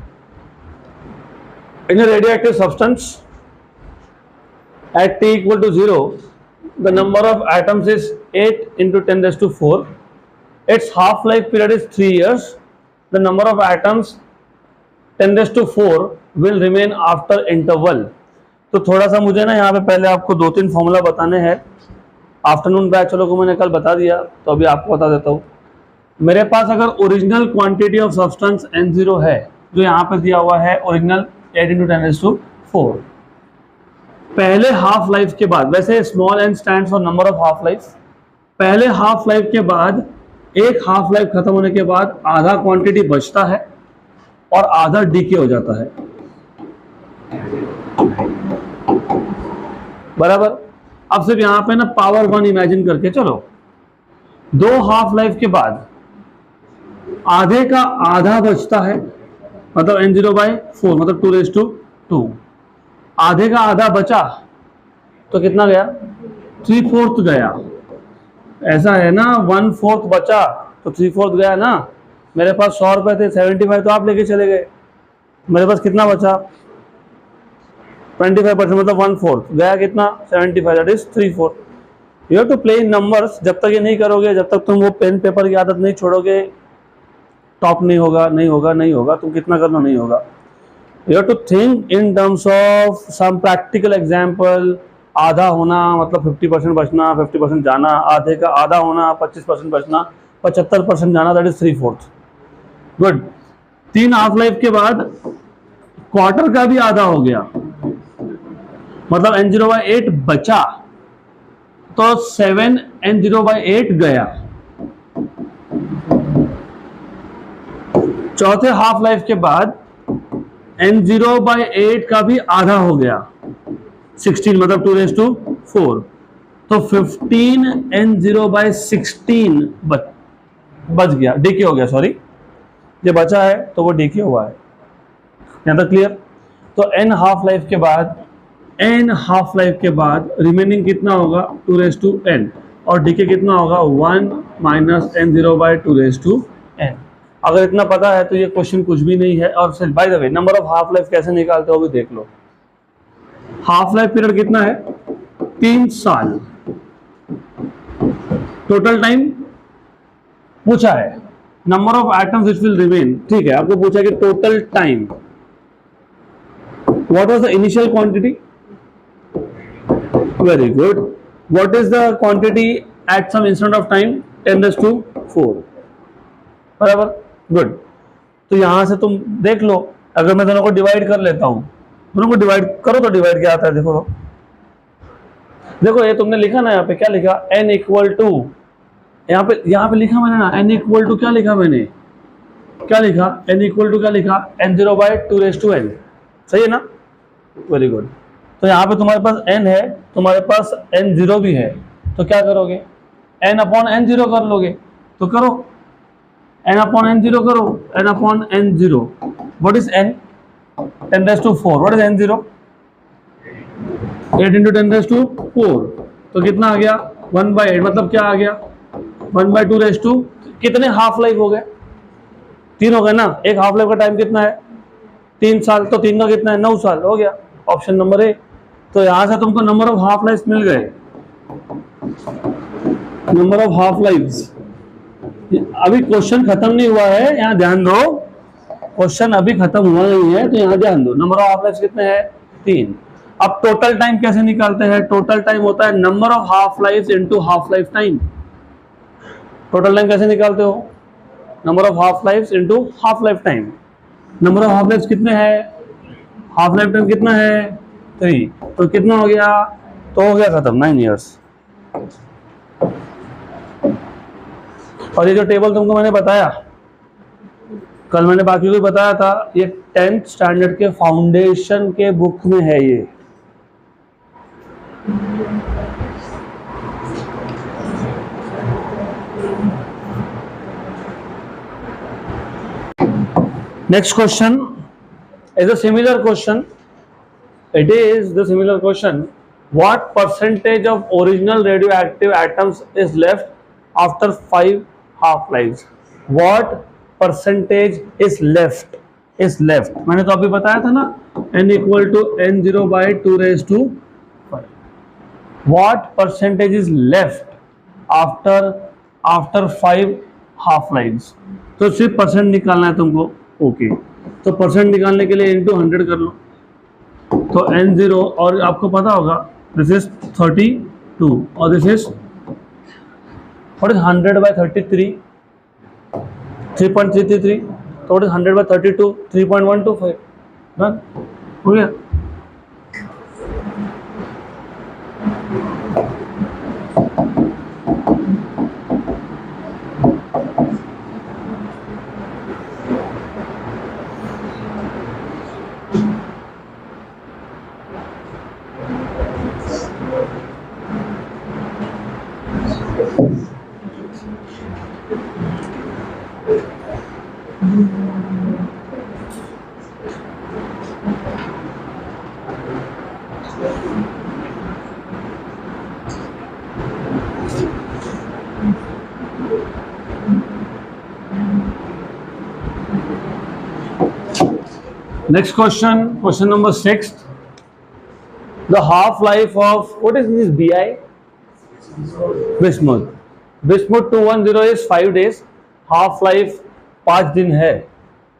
In a radioactive substance, at T equal to 0, the number of atoms is 8 into 10 raised to 4. Its half-life period is 3 years. The number of atoms 10 raised to 4 will remain after interval. तो थोड़ा सा मुझे ना यहाँ पे पहले आपको 2-3 formula बताने हैं। आफ्टरनून बैच वालों को मैंने कल बता दिया, तो अभी आपको बता देता हूँ। मेरे पास अगर original quantity of substance N0 है, जो यहाँ पे दिया हुआ है ओरिजिनल 8 into 10 raised to 4, पहले हाफ लाइफ के बाद, वैसे small n stands for number of half life, पहले हाफ लाइफ के बाद एक हाफ लाइफ खत्म होने के बाद आधा क्वांटिटी बचता है और आधा डीके हो जाता है, बराबर। अब सिर्फ यहाँ पे ना पावर 1 इमेजिन करके चलो, दो हाफ लाइफ के बाद आधे का आधा बचता है, मतलब N0/4 मतलब 2 raised to 2, आधे का आधा बचा तो कितना गया 3/4 गया, ऐसा है ना, 1/4 बचा तो 3/4 गया ना। मेरे पास 100 रुपए थे, 75 तो आप लेके चले गए, मेरे पास कितना बचा 25% मतलब 1/4 गया, कितना 75, that is 3/4। You have to play in numbers. जब तक ये नहीं करोगे, जब तक तुम वो पेन पेपर की आदत नहीं छोड़ोगे, टॉप नहीं होगा, नहीं होगा, नहीं होगा, तुम कितना कर लो नहीं होगा। You have to think in terms of some practical example. आधा होना मतलब 50% बचना, 50% जाना, आधे का आधा होना 25% बचना, 75% जाना, that is 3/4। Good. 3 half life के बाद क्वार्टर का भी आधा हो गया, मतलब N0/8 बचा तो 7 N0/8 गया। चौथे हाफ लाइफ के बाद N0/8 का भी आधा हो गया, 16 मतलब 2 raised to 4, तो 15 N0/16 बच गया, डीके हो गया, सॉरी, ये बचा है तो वो डीके हुआ है। यहां तक क्लियर। तो n हाफ लाइफ के बाद रिमेनिंग कितना होगा 2 raised to n, और डीके कितना होगा 1 - N0/2 raised to n। अगर इतना पता है तो ये क्वेश्चन कुछ भी नहीं है। और फिर bye the way number of half life कैसे निकालते हो भी देख लो। हाफ लाइफ पीरियड कितना है 3 साल। टोटल टाइम पूछा है, number of atoms which will remain, ठीक है, आपको पूछा कि total time what was the initial quantity, very good, what is the quantity at some instant of time 10 raised to 4, बराबर, गुड। तो यहां से तुम देख लो, अगर मैं दोनों को डिवाइड कर लेता हूं, दोनों को डिवाइड करो तो डिवाइड क्या आता है, देखो देखो ये तुमने लिखा ना, यहाँ पे क्या लिखा n इक्वल टू, यहाँ पे लिखा मैंने ना n इक्वल टू, क्या लिखा मैंने, क्या लिखा n इक्वल टू, क्या लिखा N0/2 raised to n, सही है ना, वेरी गुड। तो यहाँ पे तुम्हारे पास n है, तुम्हारे पास N0 भी है, तो क्या करोगे n/N0 कर लोगे, तो करो n/N0 करो, n/N0, what is n 10 raised to 4, what is N0 8 into 10 raised to 4, तो कितना आ गया 1/8, मतलब क्या आ गया 1/2 raised to, कितने हाफ लाइफ हो गए 3 हो गए ना, एक हाफ लाइफ का टाइम कितना है 3 साल, तो 3 का कितना है 9 साल हो गया, ऑप्शन नंबर ए। तो यहां से तुमको नंबर ऑफ हाफ लाइफ मिल गए, नंबर ऑफ हाफ लाइफ। अभी क्वेश्चन खत्म नहीं हुआ है, यहाँ ध्यान दो, क्वेश्चन अभी खत्म हुआ नहीं है, तो यहाँ ध्यान दो, नंबर ऑफ हाफ लाइफ कितने हैं 3। अब टोटल टाइम कैसे निकालते हैं, टोटल टाइम होता है number of half life into half life time. Total time कैसे निकालते हो, number of half life into half life time. Number of half life कितने हैं, हाफ लाइफ टाइम कितना है 3, तो कितना हो गया, तो हो गया खत्म 9 इयर्स। और ये जो टेबल तुमको मैंने बताया कल, मैंने बाकी को बताया था, ये 10th स्टैंडर्ड के फाउंडेशन के बुक में है ये। Next question is a similar question. It is the similar question. What percentage of original radioactive atoms is left after 5 half-lives? What percentage is left? मैंने तो अभी बताया था ना, n equal to n0 by 2 raised to 5. What percentage is left after 5 half-lives? तो सिर्फ percent निकालना है तुमको। ओके, तो परसेंट निकालने के लिए इंटू 100 कर लो, तो n0, और आपको पता होगा दिस इज 32 और दिस इज 100 by 33, 3.333, तो 100 by 32, 3.125, डन हो गया। Next question, question number 6. The half-life of, what is this Bi? Bismuth. Bismuth 210 is 5 days. Half-life 5 दिन है.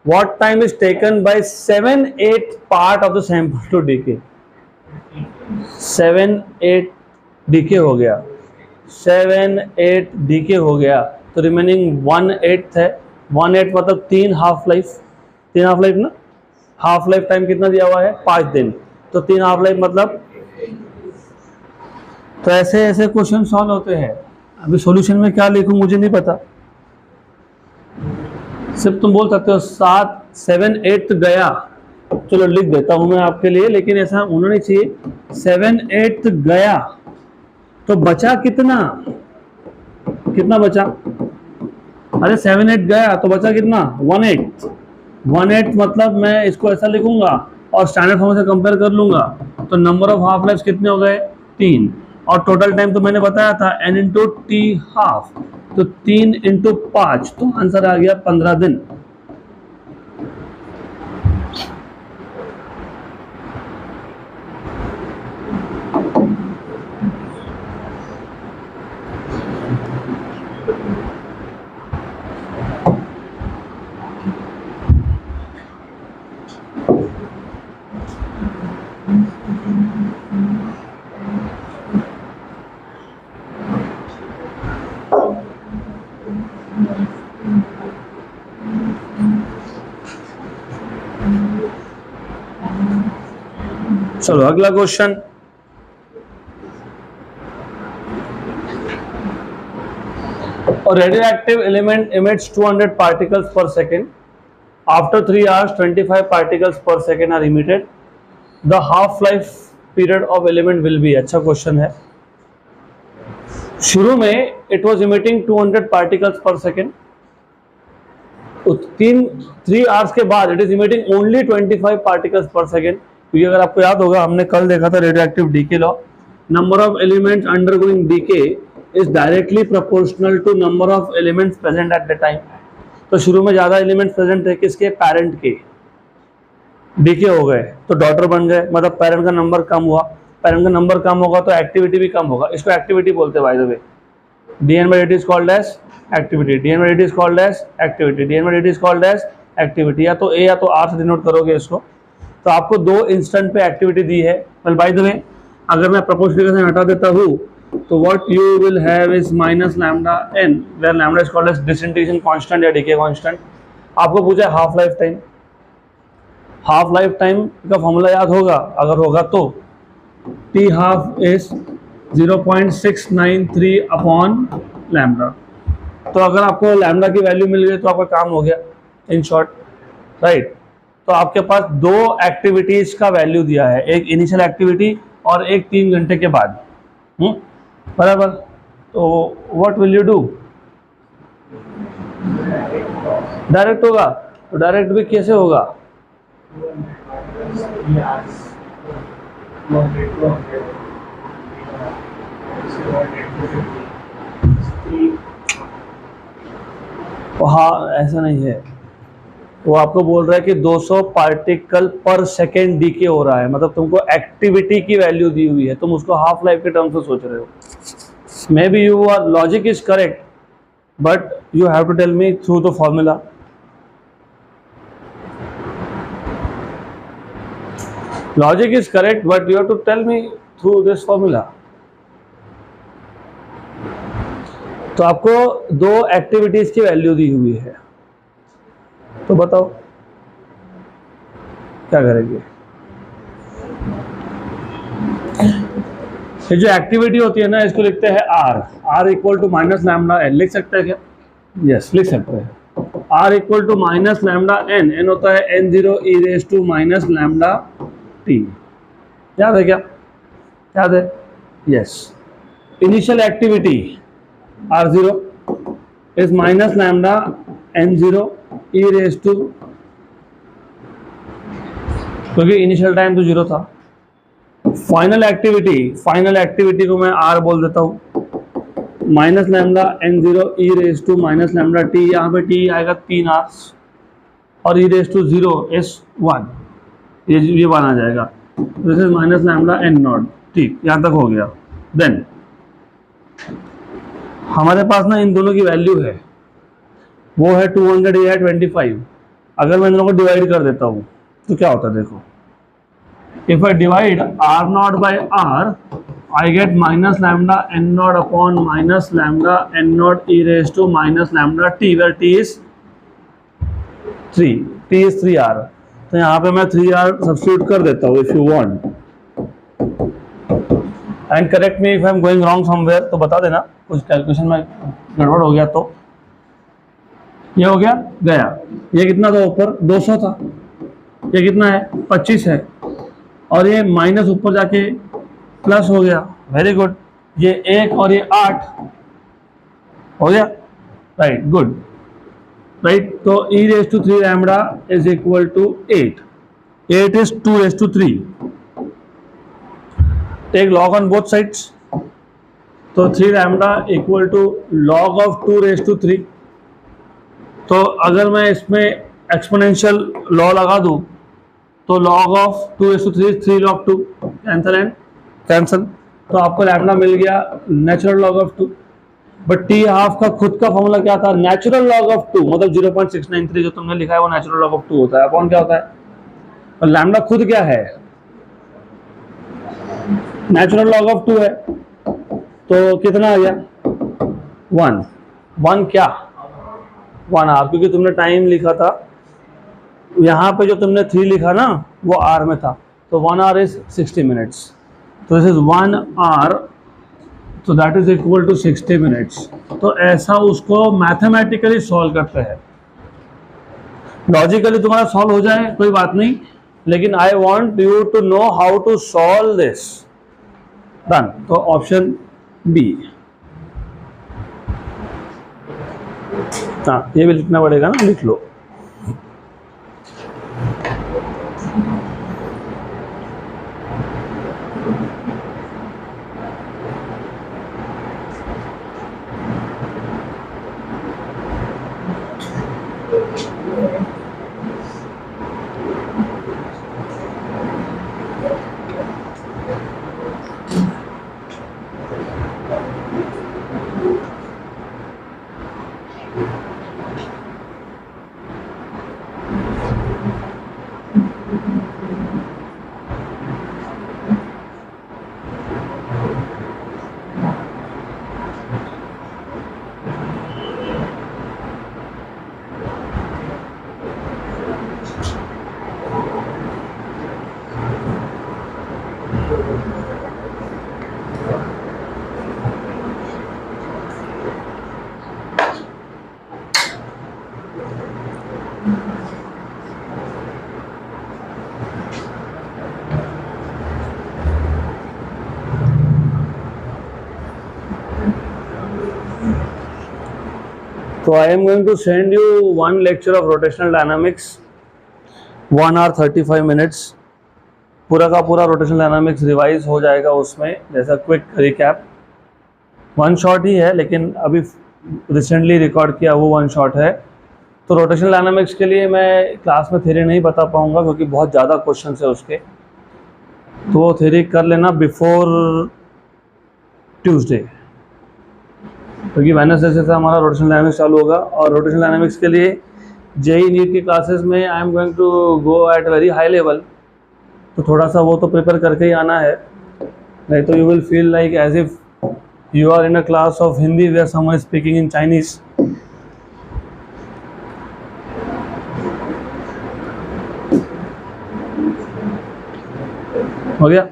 What time is taken by 7/8 part of the sample to decay? 7/8 decay हो गया. 7/8 decay हो गया. तो remaining 1/8 है. 1/8 मतलब 3 half-life. 3 half-life ना? हाफ लाइफ टाइम कितना दिया हुआ है? 5 दिन, तो 3 हाफ लाइफ मतलब, तो ऐसे ऐसे क्वेश्चन सॉल्व होते हैं। अभी सॉल्यूशन में क्या लिखूं मुझे नहीं पता, सिर्फ तुम बोल सकते हो 7/8 गया, चलो लिख देता हूं मैं आपके लिए, लेकिन ऐसा होना नहीं चाहिए। 7/8 गया तो बचा कितना, कितना बचा? अरे 7/8 गया तो बचा कितना? 1/8। 1/8 मतलब मैं इसको ऐसा लिखूंगा और स्टैंडर्ड फॉर्म से कंपेयर कर लूंगा, तो नंबर ऑफ हाफ लाइफ कितने हो गए? 3, और टोटल टाइम तो मैंने बताया था n इंटू टी हाफ, तो 3 इंटू 5, तो आंसर आ गया 15 दिन। चलो अगला क्वेश्चन, और radioactive element emits 200 particles per second. After 3 hours 25 particles per second are emitted. The half life period of element will be. अच्छा क्वेश्चन है। शुरू में it was emitting 200 particles per second, 3 hours के बाद it is emitting only 25 particles per second, क्योंकि अगर आपको याद होगा हमने कल देखा था radioactive decay law, number of elements undergoing decay is directly proportional to number of elements present at the time. तो शुरू में ज्यादा एलिमेंट्स प्रेजेंट थे किसके? पेरेंट के, डीके हो गए तो डॉटर बन गए, मतलब पेरेंट का नंबर कम हुआ, पेरेंट का नंबर कम होगा तो एक्टिविटी भी कम होगा, इसको एक्टिविटी बोलते हैं by the way. DN by dt is called as activity, dN by dt is called as activity, dN by dt is called as activity, या तो ए या तो आर से डिनोट करोगे इसको। तो आपको 2 इंस्टेंट पे एक्टिविटी दी है। वेल बाय द वे अगर मैं प्रोपोर्शनल हटा देता हूँ तो what you will have is minus lambda N, where lambda is called as disintegration constant या डीके कांस्टेंट। आपको पूछा है half life time, half life time का फॉर्मूला याद होगा? अगर होगा तो t half is 0.693 upon lambda. तो अगर आपको लैम्डा की वैल्यू मिल गई तो आपका काम हो गया इन शॉर्ट, राइट। तो आपके पास दो एक्टिविटीज का वैल्यू दिया है, एक इनिशियल एक्टिविटी और एक 3 घंटे के बाद, बराबर। तो what will you do? Direct होगा, तो डायरेक्ट भी कैसे होगा? हाँ, ऐसा नहीं है, वो आपको बोल रहा है कि 200 पार्टिकल पर सेकेंड डीके हो रहा है, मतलब तुमको एक्टिविटी की वैल्यू दी हुई है, तुम उसको हाफ लाइफ के टर्म से सोच रहे हो। Maybe you are logic is correct, but you have to tell me through the formula. Logic is correct, but you have to tell me through this formula. तो आपको दो activities की value दी हुई है, तो बताओ क्या करेंगे? ये जो एक्टिविटी होती है ना, इसको लिखते हैं R. R equal to minus lambda N, लिख सकते हैं क्या? यस, लिख सकते हैं। R equal to minus lambda N, N होता है N zero e raise to minus lambda t. याद है क्या? याद है? Yes. Initial activity R zero is minus lambda N zero e raise to, क्योंकि इनिशियल टाइम तो जीरो था। फाइनल एक्टिविटी को मैं आर बोल देता हूँ, minus lambda N zero e raise to minus lambda t. यहाँ पे टी आएगा 3 आर्स और ई रेज टू 0 इज 1, ये 1 आ जाएगा। This is minus lambda N naught. ठीक, यहाँ तक हो गया। देन हमारे पास ना इन दोनों की वैल्यू है, वो है 200, ये है 25। अगर मैं इन दोनों को डिवाइड कर देता हूँ तो क्या होता है देखो। If I divide R naught by R, I get minus lambda n naught upon minus lambda n naught e raised to minus lambda t, where t is 3. T is 3R. तो यहाँ पे मैं 3R सब्स्टिट्यूट कर देता हूँ if you want. And correct me if I am going wrong somewhere, तो बता देना, कुछ कैलकुलेशन में गड़बड़ हो गया तो। ये हो गया गया। ये कितना था ऊपर? 200 था। ये कितना है? 25 है। और ये माइनस ऊपर जाके प्लस हो गया। Very good. ये 1 और ये 8 हो गया, राइट, गुड, राइट। तो e raise to 3 lambda is equal to 8। 8 is 2 raise to 3। Take log on both sides, तो 3 lambda equal to log of 2 raise to 3। तो अगर मैं इसमें एक्सपोनेंशियल लॉ लगा दूं तो log of 2 raise to 3 3 log 2, cancel and cancel. तो आपको लैम्डा मिल गया natural log of 2। But t half का खुद का फॉर्मूला क्या था? नेचुरल log ऑफ 2, मतलब 0.693 जो तुमने लिखा है वो नेचुरल log ऑफ 2 होता है। अपॉन क्या होता है? और लैम्डा खुद क्या है? नेचुरल log ऑफ 2 है। तो कितना आ गया? 1। 1 क्या? 1 आर, क्योंकि तुमने टाइम लिखा था, यहाँ पे जो तुमने 3 लिखा ना वो आर में था। तो 1 आर इज 60 मिनट्स। तो दिस इज 1 आर, तो that is equal to 60 minutes. तो ऐसा उसको मैथमेटिकली सॉल्व करते हैं। लॉजिकली तुम्हारा सॉल्व हो जाए कोई बात नहीं, लेकिन I want you to know how to solve this. Done. तो ऑप्शन बी। हाँ, ये भी लिखना पड़ेगा ना, लिख लो। So I am going to send you one lecture of rotational dynamics, 1 hour 35 minutes. पूरा का पूरा रोटेशनल डायनामिक्स रिवाइज हो जाएगा उसमें, जैसा क्विक रिकैप। वन शॉट ही है, लेकिन अभी रिसेंटली रिकॉर्ड किया वो वन शॉट है। तो रोटेशनल डायनामिक्स के लिए मैं क्लास में थ्योरी नहीं बता पाऊंगा क्योंकि बहुत ज़्यादा क्वेश्चन है उसके, तो वो थ्योरी कर लेना बिफोर ट्यूसडे, क्योंकि वेडनेसडे से हमारा रोटेशनल डायनामिक्स चालू होगा। और रोटेशनल डायनामिक्स के लिए जेई नीट की क्लासेस में I am going to go at very high level, तो थोड़ा सा वो तो प्रिपेयर करके ही आना है, नहीं तो you will feel like as if you are in a class of Hindi where someone is speaking in Chinese. हो गया?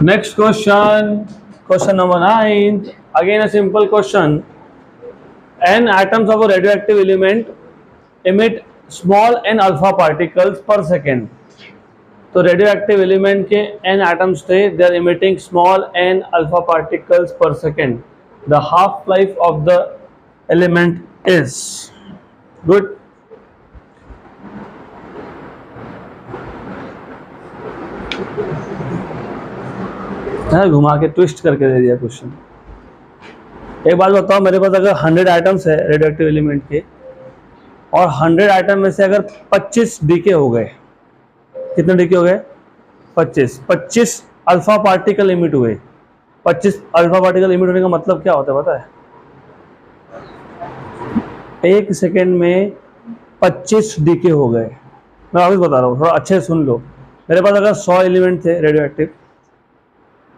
Next question, question number 9. Again a simple question. N atoms of a radioactive element emit small n alpha particles per second. तो radioactive element के n atoms थे, they are emitting small n alpha particles per second. The half life of the element is good. घुमा के twist करके दे दिया question. एक बात बताओ, मेरे पास अगर 100 आइटम्स है रेडियोएक्टिव एलिमेंट के, और 100 आइटम में से अगर 25 डीके हो गए, कितने डीके हो गए? 25 अल्फा पार्टिकल इमिट हुए। 25 अल्फा पार्टिकल इमिट होने का मतलब क्या होता है पता है? एक सेकेंड में 25 डीके हो गए। मैं वापस बता रहा हूँ, थोड़ा अच्छे से सुन लो। मेरे पास अगर 100 एलिमेंट थे रेडियोएक्टिव,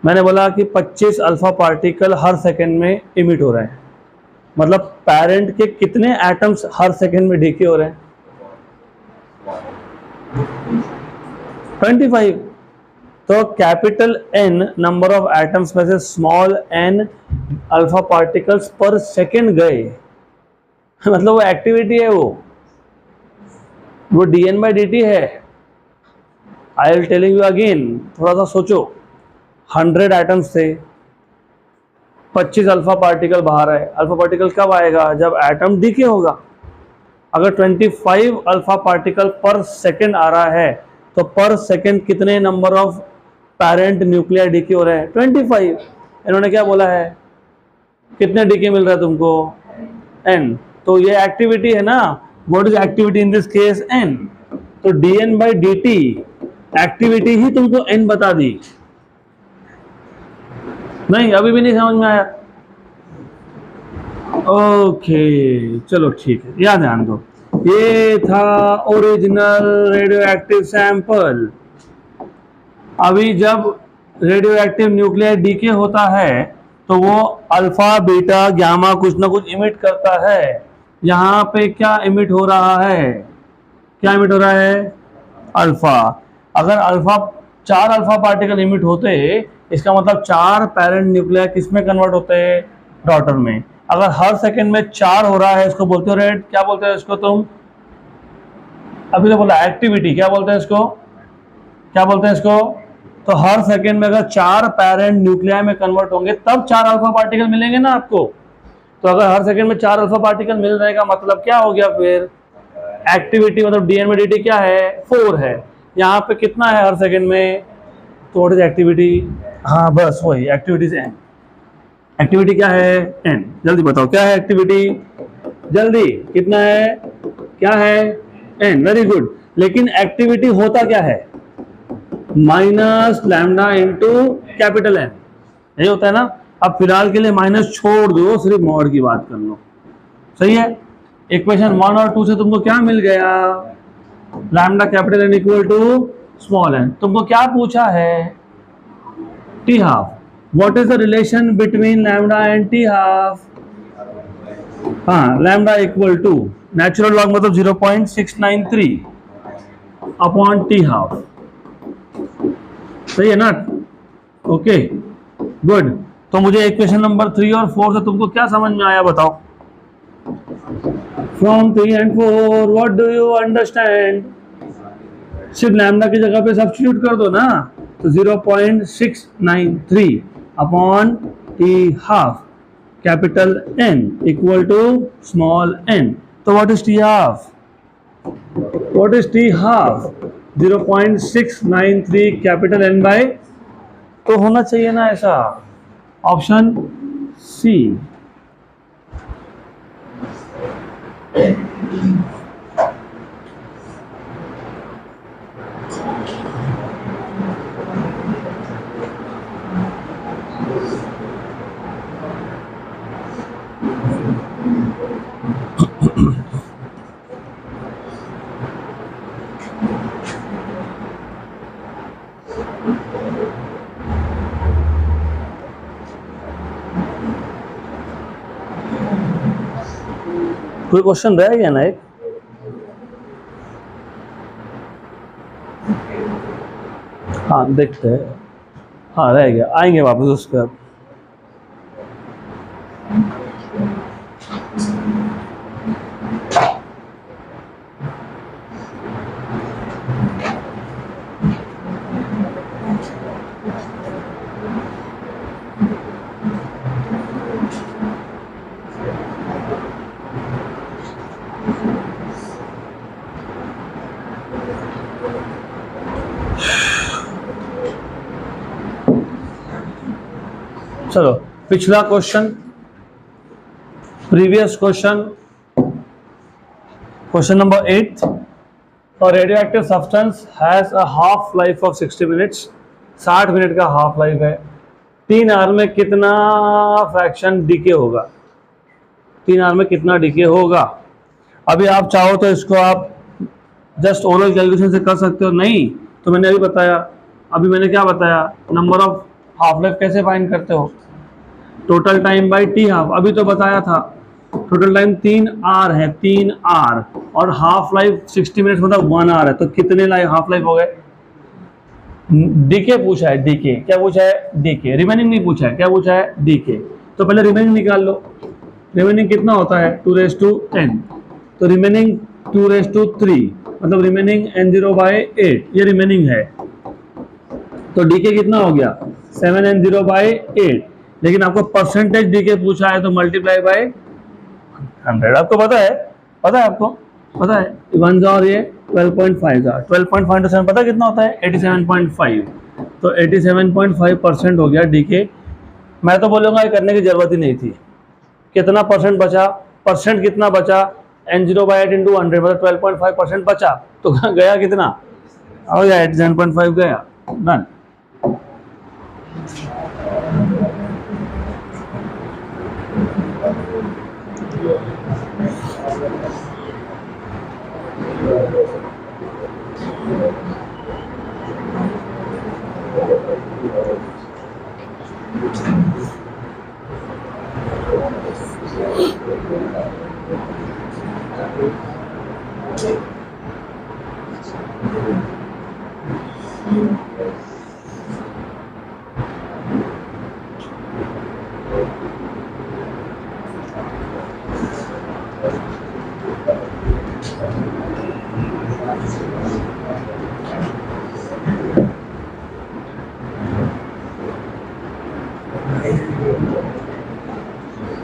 मैंने बोला कि 25 अल्फा पार्टिकल हर सेकेंड में इमिट हो रहे हैं, मतलब पेरेंट के कितने एटम्स हर सेकेंड में डीके हो रहे हैं? 25। तो capital N number of atoms में से small n alpha particles per second गए, मतलब वो एक्टिविटी है, वो dn by dt है। I will telling you again, थोड़ा सा सोचो। 100 एटम्स थे, 25 अल्फा पार्टिकल बाहर है। अल्फा पार्टिकल कब आएगा? जब एटम डीके होगा। अगर 25 अल्फा पार्टिकल पर सेकेंड आ रहा है, तो पर सेकेंड कितने number of parent nuclear decay हो रहे हैं? 25। इन्होंने क्या बोला है? कितने डीके मिल रहा है तुमको? n। तो ये एक्टिविटी है ना, what is activity in this case? n। तो dn by dt एक्टिविटी ही तुमको n बता दी। नहीं, अभी भी नहीं समझ में आया? ओके चलो ठीक है, याद ध्यान दो। ये था ओरिजिनल रेडियो एक्टिव सैंपल। अभी जब रेडियो एक्टिव न्यूक्लियर डीके होता है तो वो अल्फा बीटा गामा कुछ ना कुछ इमिट करता है। यहाँ पे क्या इमिट हो रहा है? क्या इमिट हो रहा है? अल्फा। अगर अल्फा 4 अल्फा पार्टिकल इमिट होते, इसका मतलब 4 पेरेंट न्यूक्लियर किस में कन्वर्ट होते हैं? डॉटर में। अगर हर सेकंड में 4 हो रहा है, इसको बोलते हो रेड, क्या बोलते हैं इसको तुम? अभी तो बोला एक्टिविटी, क्या बोलते हैं इसको? क्या बोलते हैं इसको? तो हर सेकंड में अगर 4 पेरेंट न्यूक्लियर में कन्वर्ट होंगे तब 4 अल्फा पार्टिकल मिलेंगे ना आपको। तो अगर हर सेकंड में 4 अल्फा पार्टिकल मिल रहे का मतलब क्या हो गया फिर? एक्टिविटी मतलब डीएन में dt क्या है? 4 है। यहाँ पे कितना है हर सेकंड में? तो व्हाट इज एक्टिविटी? हाँ बस वही एक्टिविटी से। एक्टिविटी क्या है? n। जल्दी बताओ क्या है एक्टिविटी, जल्दी, कितना है, क्या है? n। Very good. लेकिन एक्टिविटी होता क्या है? Minus lambda into capital N, यही होता है ना। अब फिलहाल के लिए माइनस छोड़ दो, सिर्फ मॉड की बात कर लो, सही है। इक्वेशन 1 और 2 से तुमको क्या मिल गया? Lambda capital N equal to small n। तुमको क्या पूछा है? T half. What is the relation between lambda and T half? हाँ, lambda equal to natural log मतलब 0.693 अपॉन टी हाफ, सही है ना? Okay good. तो मुझे इक्वेशन नंबर 3 और 4 से तुमको क्या समझ में आया बताओ? From 3 and 4 what do you understand? सिर्फ लैम्डा की जगह पे सब्स्टिट्यूट कर दो ना, तो 0.693 upon T half capital N equal to small n। तो what is T half? What is T half? 0.693 capital N by, तो होना चाहिए ना ऐसा, ऑप्शन सी। कोई क्वेश्चन रह गया ना एक? हाँ देखते हैं, हाँ रह गया, आएंगे वापस उस पर। चलो पिछला question, previous question, question number 8। और radioactive substance has a half life of 60 minutes. 60 minute का हाफ लाइफ है। 3 आवर में कितना फ्रैक्शन डीके होगा? 3 आवर में कितना डीके होगा? अभी आप चाहो तो इसको आप जस्ट ओरल कैलकुलेशन से कर सकते हो, नहीं तो मैंने अभी बताया, अभी मैंने क्या बताया, नंबर ऑफ हाफ लाइफ कैसे फाइंड करते हो? Total time by t half, अभी तो बताया था। टोटल टाइम 3 आवर है, 3 आवर, और हाफ लाइफ 60 मिनट्स मतलब 1 आवर है, तो कितने हाफ लाइफ हो गए? डीके पूछा है, डीके क्या पूछा है? डीके। रिमेनिंग नहीं पूछा है, क्या पूछा है? डीके। तो पहले रिमेनिंग निकाल लो। रिमेनिंग कितना होता है? 2n। तो रिमेनिंग 2/3 मतलब रिमेनिंग n0/8, ये रिमेनिंग है। तो डीके कितना हो गया? 7n0/8। लेकिन आपको परसेंटेज डीके पूछा है तो मल्टीप्लाई बाय 100। आपको पता है? पता है आपको? पता है 1 और ये 12.5 था। 12.5 to 7 पता कितना होता है? 87.5। तो 87.5% हो गया डीके। मैं तो बोलूँगा ये करने की जरूरत ही नहीं थी। कितना परसेंट बचा? परसेंट कितना बचा? n0/8 इंटू 100 मतलब 12.5% बचा। तो गया कितना? हो गया 87.5 गया। डन।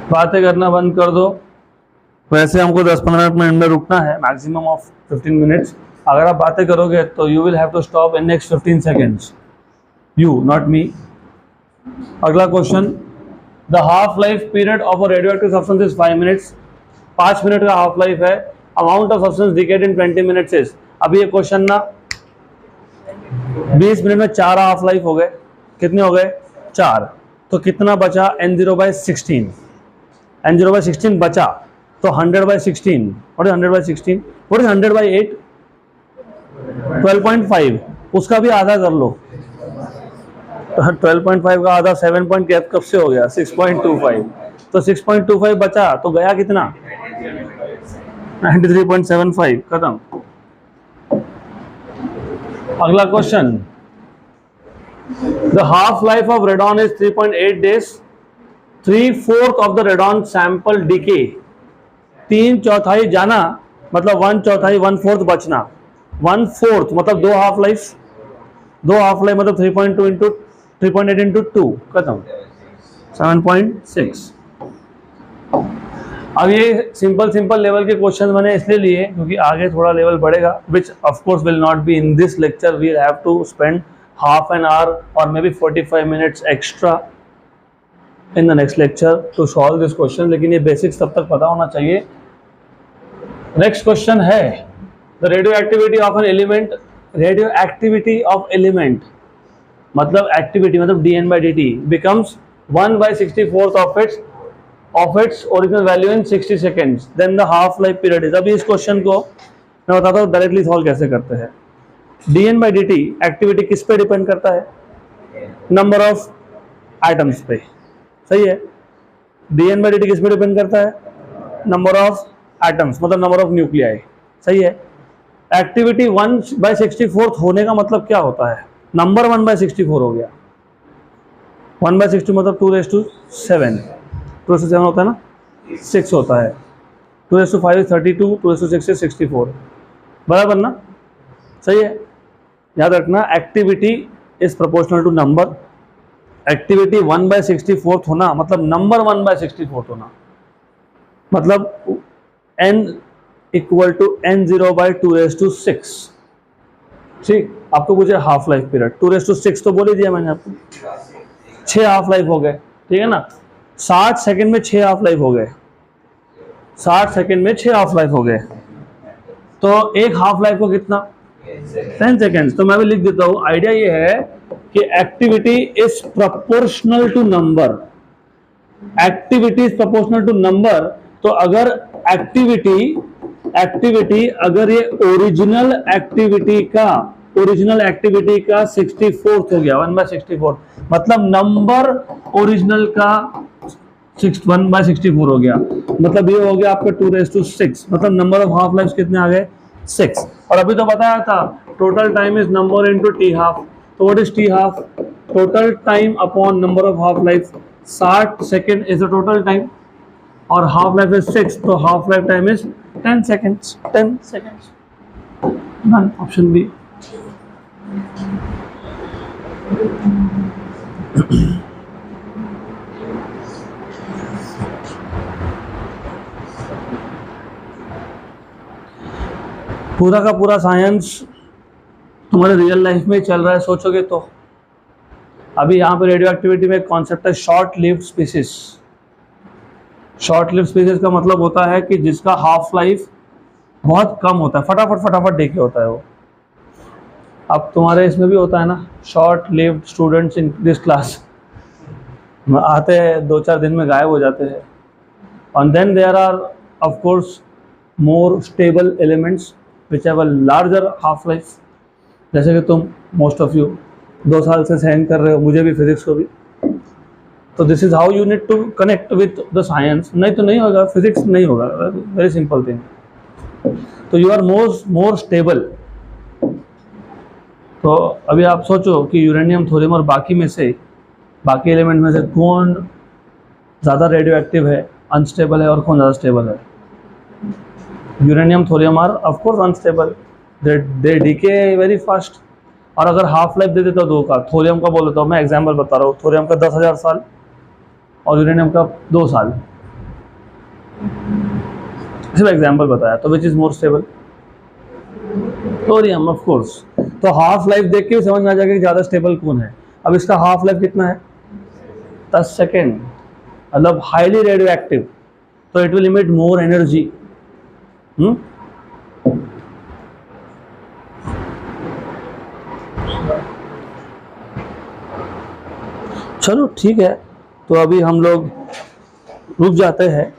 बातें करना बंद कर दो। वैसे हमको 10-15 मिनट में रुकना है, मैक्सिमम ऑफ 15 मिनट्स। अगर आप बातें करोगे तो you will have to stop in next 15 seconds, you not me. अगला question, the half life period of a radioactive substance is 5 minutes, 5 minute का हाफ लाइफ है। Amount of substance decayed in 20 minutes is, अभी ये question ना 20 minute में 4 half life हो गए, कितने हो गए 4, तो कितना बचा n0/16, n0/16 बचा, तो 100/16, व्हाट इज 100/16, व्हाट इज 100/8, 12.5, उसका भी आधा कर लो, 12.5 का आधा 7 पॉइंट कब से हो गया 6.25, तो 6.25 बचा, तो गया कितना 93.75, खत्म। अगला question, the half life of radon is 3.8 days, 3/4 of the radon sample decay, 3/4 जाना मतलब 1/4, 1/4 बचना, 1/4 मतलब 2 हाफ लाइफ, 2 हाफ लाइफ मतलब 3.8 इंटू 2, खत्म, 7.6। अब ये सिंपल लेवल के क्वेश्चन मैंने इसलिए लिए क्योंकि आगे थोड़ा लेवल बढ़ेगा, which of course will not be in this lecture, we have to spend half an hour or maybe 45 minutes extra in the next lecture to solve this question, लेकिन ये बेसिक्स तब तक पता होना चाहिए। नेक्स्ट क्वेश्चन है, the radioactivity of an element, radioactivity of element मतलब activity मतलब dN/dt becomes 1/64 of its original value in 60 seconds, then the half life period is। अभी इस क्वेश्चन को मैं बताता हूँ डायरेक्टली सॉल्व कैसे करते हैं। dN/dt एक्टिविटी किस पे डिपेंड करता है, नंबर ऑफ एटम्स पे, सही है। dN/dt किस पे डिपेंड करता है, नंबर ऑफ एटम्स मतलब नंबर ऑफ न्यूक्लियाई, सही है। एक्टिविटी 1/64 होने का मतलब क्या होता है, नंबर 1/64 हो गया, 1/60 मतलब 2⁻7, 2⁻7 होता है ना, 6 होता है, 2⁻5 is 32, 2⁻6 is 64, बराबर ना, सही है। याद रखना activity is proportional to number, activity 1/64 होना मतलब नंबर 1/64 होना, मतलब n इक्वल टू n0/2�6, ठीक। आपको पूछे हाफ लाइफ पीरियड, 2�6 तो बोल ही दिया मैंने आपको, 6 हाफ लाइफ हो गए, ठीक है ना, 60 सेकंड में 6 हाफ लाइफ हो गए, 60 सेकंड में 6 हाफ लाइफ हो गए, तो एक हाफ लाइफ को कितना 10 सेकेंड्स। तो मैं भी लिख देता हूं, आइडिया ये है कि activity is proportional to number, activity is proportional to number, तो अगर एक्टिविटी अगर ये ओरिजिनल एक्टिविटी का 64th हो गया, 1/64 मतलब नंबर ओरिजिनल का 1/64 हो गया, मतलब ये हो गया आपका 2⁻6, मतलब नंबर ऑफ हाफ लाइफ कितने आ गए 6। और अभी तो बताया था total time is number into T half, तो what is T half, total time upon number of half life, 60 second is the total time और हाफ लाइफ इज 6, तो half life time is 10 seconds, 10 seconds, done, option B. पूरा का पूरा science तुम्हारे real life में चल रहा है, सोचोगे तो। अभी यहाँ पे रेडियो एक्टिविटी में एक कॉन्सेप्ट है short lived species. Short lived species का मतलब होता है कि जिसका हाफ लाइफ बहुत कम होता है, फटाफट डीके होता है वो। अब तुम्हारे इसमें भी होता है ना, short lived students in this class आते हैं 2-4 दिन में गायब हो जाते हैं, और then there are of course more stable elements which have a larger half life, जैसे कि तुम मोस्ट ऑफ यू 2 साल से सहन कर रहे हो, मुझे भी, फिजिक्स को भी। तो this is how you need to connect with the science, नहीं तो नहीं होगा, फिजिक्स नहीं होगा, वेरी सिंपल थिंग। तो यू आर मोर स्टेबल। तो अभी आप सोचो कि यूरेनियम, थोरियम और बाकी एलिमेंट में से कौन ज़्यादा रेडियो एक्टिव है, अनस्टेबल है, और कौन ज़्यादा स्टेबल है। Uranium, thorium are of course unstable, they decay very fast. और अगर हाफ लाइफ दे देता दो का, थोरियम का बोल देता हूँ मैं, एग्जाम्पल बता रहा हूँ, थोरियम का 10,000 साल और यूरेनियम का 2 साल, सिर्फ एग्जाम्पल बताया, तो which is more stable, thorium of course. तो हाफ लाइफ देख के समझ में आ जाएगा कि ज़्यादा स्टेबल कौन है। अब इसका हाफ लाइफ कितना है, 10 सेकेंड, मतलब हाईली रेडियो एक्टिव, तो it will emit more energy. चलो ठीक है, तो अभी हम लोग रुक जाते हैं।